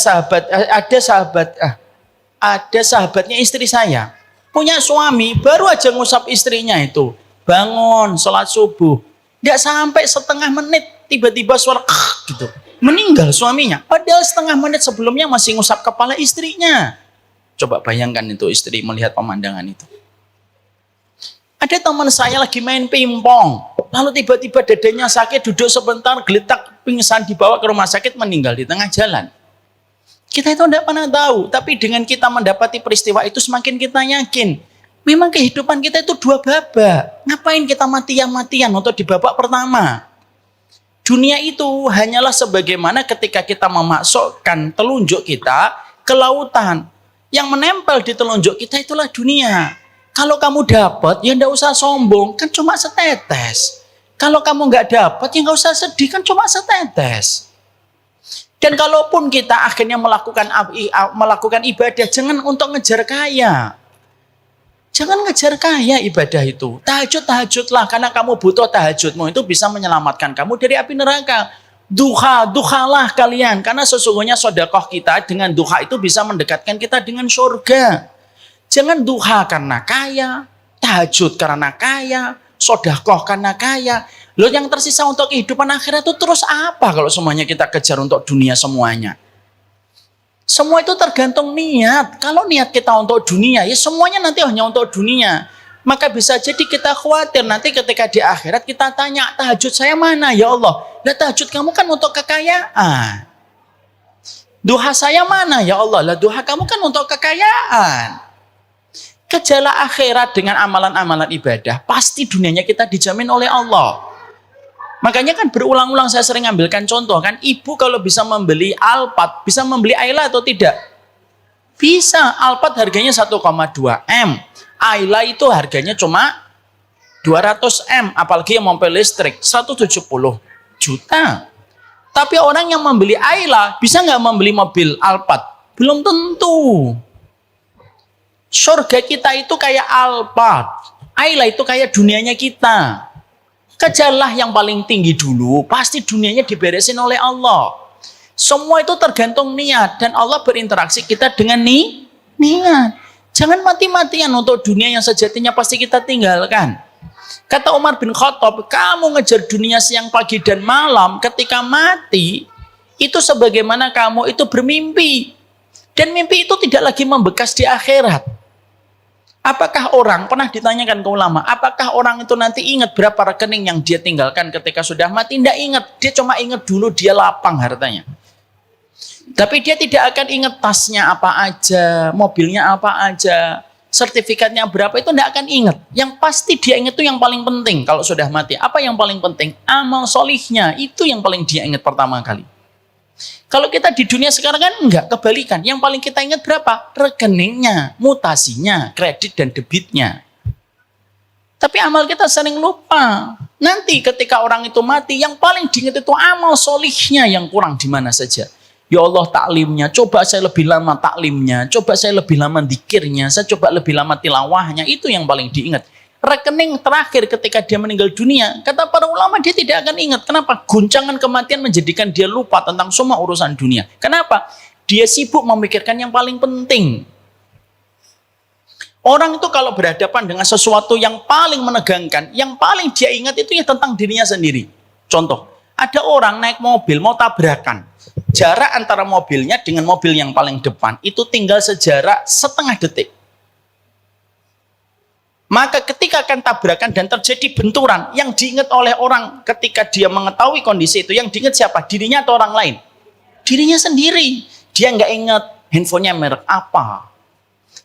ada sahabatnya istri saya. Punya suami, baru aja ngusap istrinya itu. Bangun, sholat subuh. Nggak sampai setengah menit, tiba-tiba suara gitu. Meninggal suaminya. Padahal setengah menit sebelumnya masih ngusap kepala istrinya. Coba bayangkan itu istri melihat pemandangan itu. Ada teman saya lagi main pingpong. Lalu tiba-tiba dadanya sakit, duduk sebentar, geletak, pingsan, dibawa ke rumah sakit, meninggal di tengah jalan. Kita itu tidak pernah tahu, tapi dengan kita mendapati peristiwa itu semakin kita yakin. Memang kehidupan kita itu 2 babak. Ngapain kita mati-matian untuk di babak pertama? Dunia itu hanyalah sebagaimana ketika kita memasukkan telunjuk kita ke lautan. Yang menempel di telunjuk kita itulah dunia. Kalau kamu dapat, ya tidak usah sombong, kan cuma setetes. Kalau kamu nggak dapat, ya nggak usah sedih, kan cuma setetes. Dan kalaupun kita akhirnya melakukan ibadah, jangan untuk ngejar kaya. Jangan ngejar kaya ibadah itu. Tahajudlah, karena kamu butuh tahajudmu itu bisa menyelamatkan kamu dari api neraka. Duhalah kalian, karena sesungguhnya sedekah kita dengan duha itu bisa mendekatkan kita dengan surga. Jangan duha karena kaya, tahajud karena kaya, sedekah karena kaya. Loh, yang tersisa untuk kehidupan akhirat itu terus apa kalau semuanya kita kejar untuk dunia semuanya? Semua itu tergantung niat. Kalau niat kita untuk dunia, ya semuanya nanti hanya untuk dunia. Maka bisa jadi kita khawatir nanti ketika di akhirat kita tanya, tahajud saya mana ya Allah? Lah tahajud kamu kan untuk kekayaan. Duha saya mana ya Allah? Lah duha kamu kan untuk kekayaan. Kejarlah akhirat dengan amalan-amalan ibadah. Pasti dunianya kita dijamin oleh Allah. Makanya kan berulang-ulang saya sering ambilkan contoh kan, ibu kalau bisa membeli Alphard, bisa membeli Ayla atau tidak? Bisa. Alphard harganya 1,2 M. Ayla itu harganya cuma 200 M. Apalagi yang mobil listrik, 170 juta. Tapi orang yang membeli Ayla bisa nggak membeli mobil Alphard? Belum tentu. Surga kita itu kayak Alphard. Ayla itu kayak dunianya kita. Kejarlah yang paling tinggi dulu, pasti dunianya diberesin oleh Allah. Semua itu tergantung niat, dan Allah berinteraksi kita dengan niat. Jangan mati-matian untuk dunia yang sejatinya pasti kita tinggalkan. Kata Umar bin Khattab, kamu ngejar dunia siang, pagi, dan malam, ketika mati, itu sebagaimana kamu itu bermimpi. Dan mimpi itu tidak lagi membekas di akhirat. Apakah orang, pernah ditanyakan ke ulama, apakah orang itu nanti ingat berapa rekening yang dia tinggalkan ketika sudah mati? Tidak ingat, dia cuma ingat dulu dia lapang hartanya. Tapi dia tidak akan ingat tasnya apa aja, mobilnya apa aja, sertifikatnya berapa, itu tidak akan ingat. Yang pasti dia ingat itu yang paling penting kalau sudah mati. Apa yang paling penting? Amal solihnya, itu yang paling dia ingat pertama kali. Kalau kita di dunia sekarang kan enggak, kebalikan. Yang paling kita ingat berapa? Rekeningnya, mutasinya, kredit dan debitnya. Tapi amal kita sering lupa. Nanti ketika orang itu mati, yang paling diingat itu amal solihnya yang kurang di mana saja. Ya Allah, taklimnya, coba saya lebih lama taklimnya, coba saya lebih lama dzikirnya, saya coba lebih lama tilawahnya, itu yang paling diingat. Rekening terakhir ketika dia meninggal dunia, kata para ulama dia tidak akan ingat. Kenapa? Guncangan kematian menjadikan dia lupa tentang semua urusan dunia. Kenapa? Dia sibuk memikirkan yang paling penting. Orang itu kalau berhadapan dengan sesuatu yang paling menegangkan, yang paling dia ingat itu ya tentang dirinya sendiri. Contoh, ada orang naik mobil mau tabrakan. Jarak antara mobilnya dengan mobil yang paling depan itu tinggal sejarak setengah detik. Maka ketika akan tabrakan dan terjadi benturan, yang diingat oleh orang ketika dia mengetahui kondisi itu, yang diingat siapa? Dirinya atau orang lain? Dirinya sendiri. Dia nggak ingat handphonenya merek apa.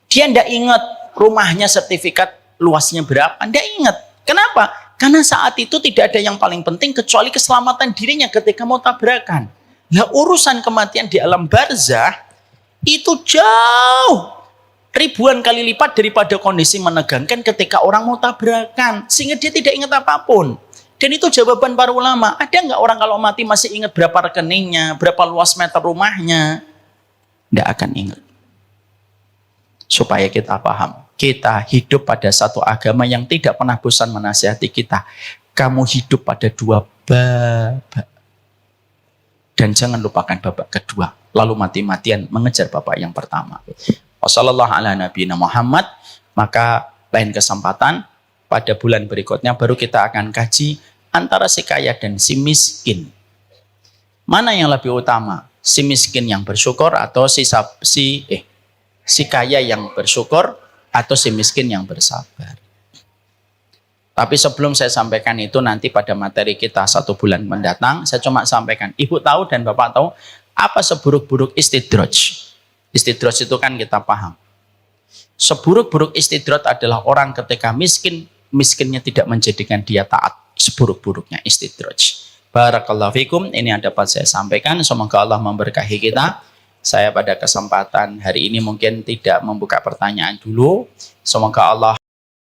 Dia nggak ingat rumahnya sertifikat luasnya berapa. Nggak ingat. Kenapa? Karena saat itu tidak ada yang paling penting kecuali keselamatan dirinya ketika mau tabrakan. Nah, urusan kematian di alam barzah itu jauh ribuan kali lipat daripada kondisi menegangkan ketika orang mau tabrakan. Sehingga dia tidak ingat apapun. Dan itu jawaban para ulama. Ada nggak orang kalau mati masih ingat berapa rekeningnya, berapa luas meter rumahnya? Nggak akan ingat. Supaya kita paham. Kita hidup pada satu agama yang tidak pernah bosan menasihati kita. Kamu hidup pada dua babak. Dan jangan lupakan babak kedua. Lalu mati-matian mengejar babak yang pertama. Wassalamualaikum Muhammad. Maka lain kesempatan pada bulan berikutnya baru kita akan kaji antara si kaya dan si miskin. Mana yang lebih utama? Si miskin yang bersyukur atau si kaya yang bersyukur atau si miskin yang bersabar? Tapi sebelum saya sampaikan itu nanti pada materi kita 1 bulan mendatang, saya cuma sampaikan, Ibu tahu dan Bapak tahu apa seburuk-buruk istidraj? Istidraj itu kan kita paham. Seburuk-buruk istidraj adalah orang ketika miskinnya tidak menjadikan dia taat. Seburuk-buruknya istidraj. Barakallahu fikum, ini yang dapat saya sampaikan. Semoga Allah memberkahi kita. Saya pada kesempatan hari ini mungkin tidak membuka pertanyaan dulu. Semoga Allah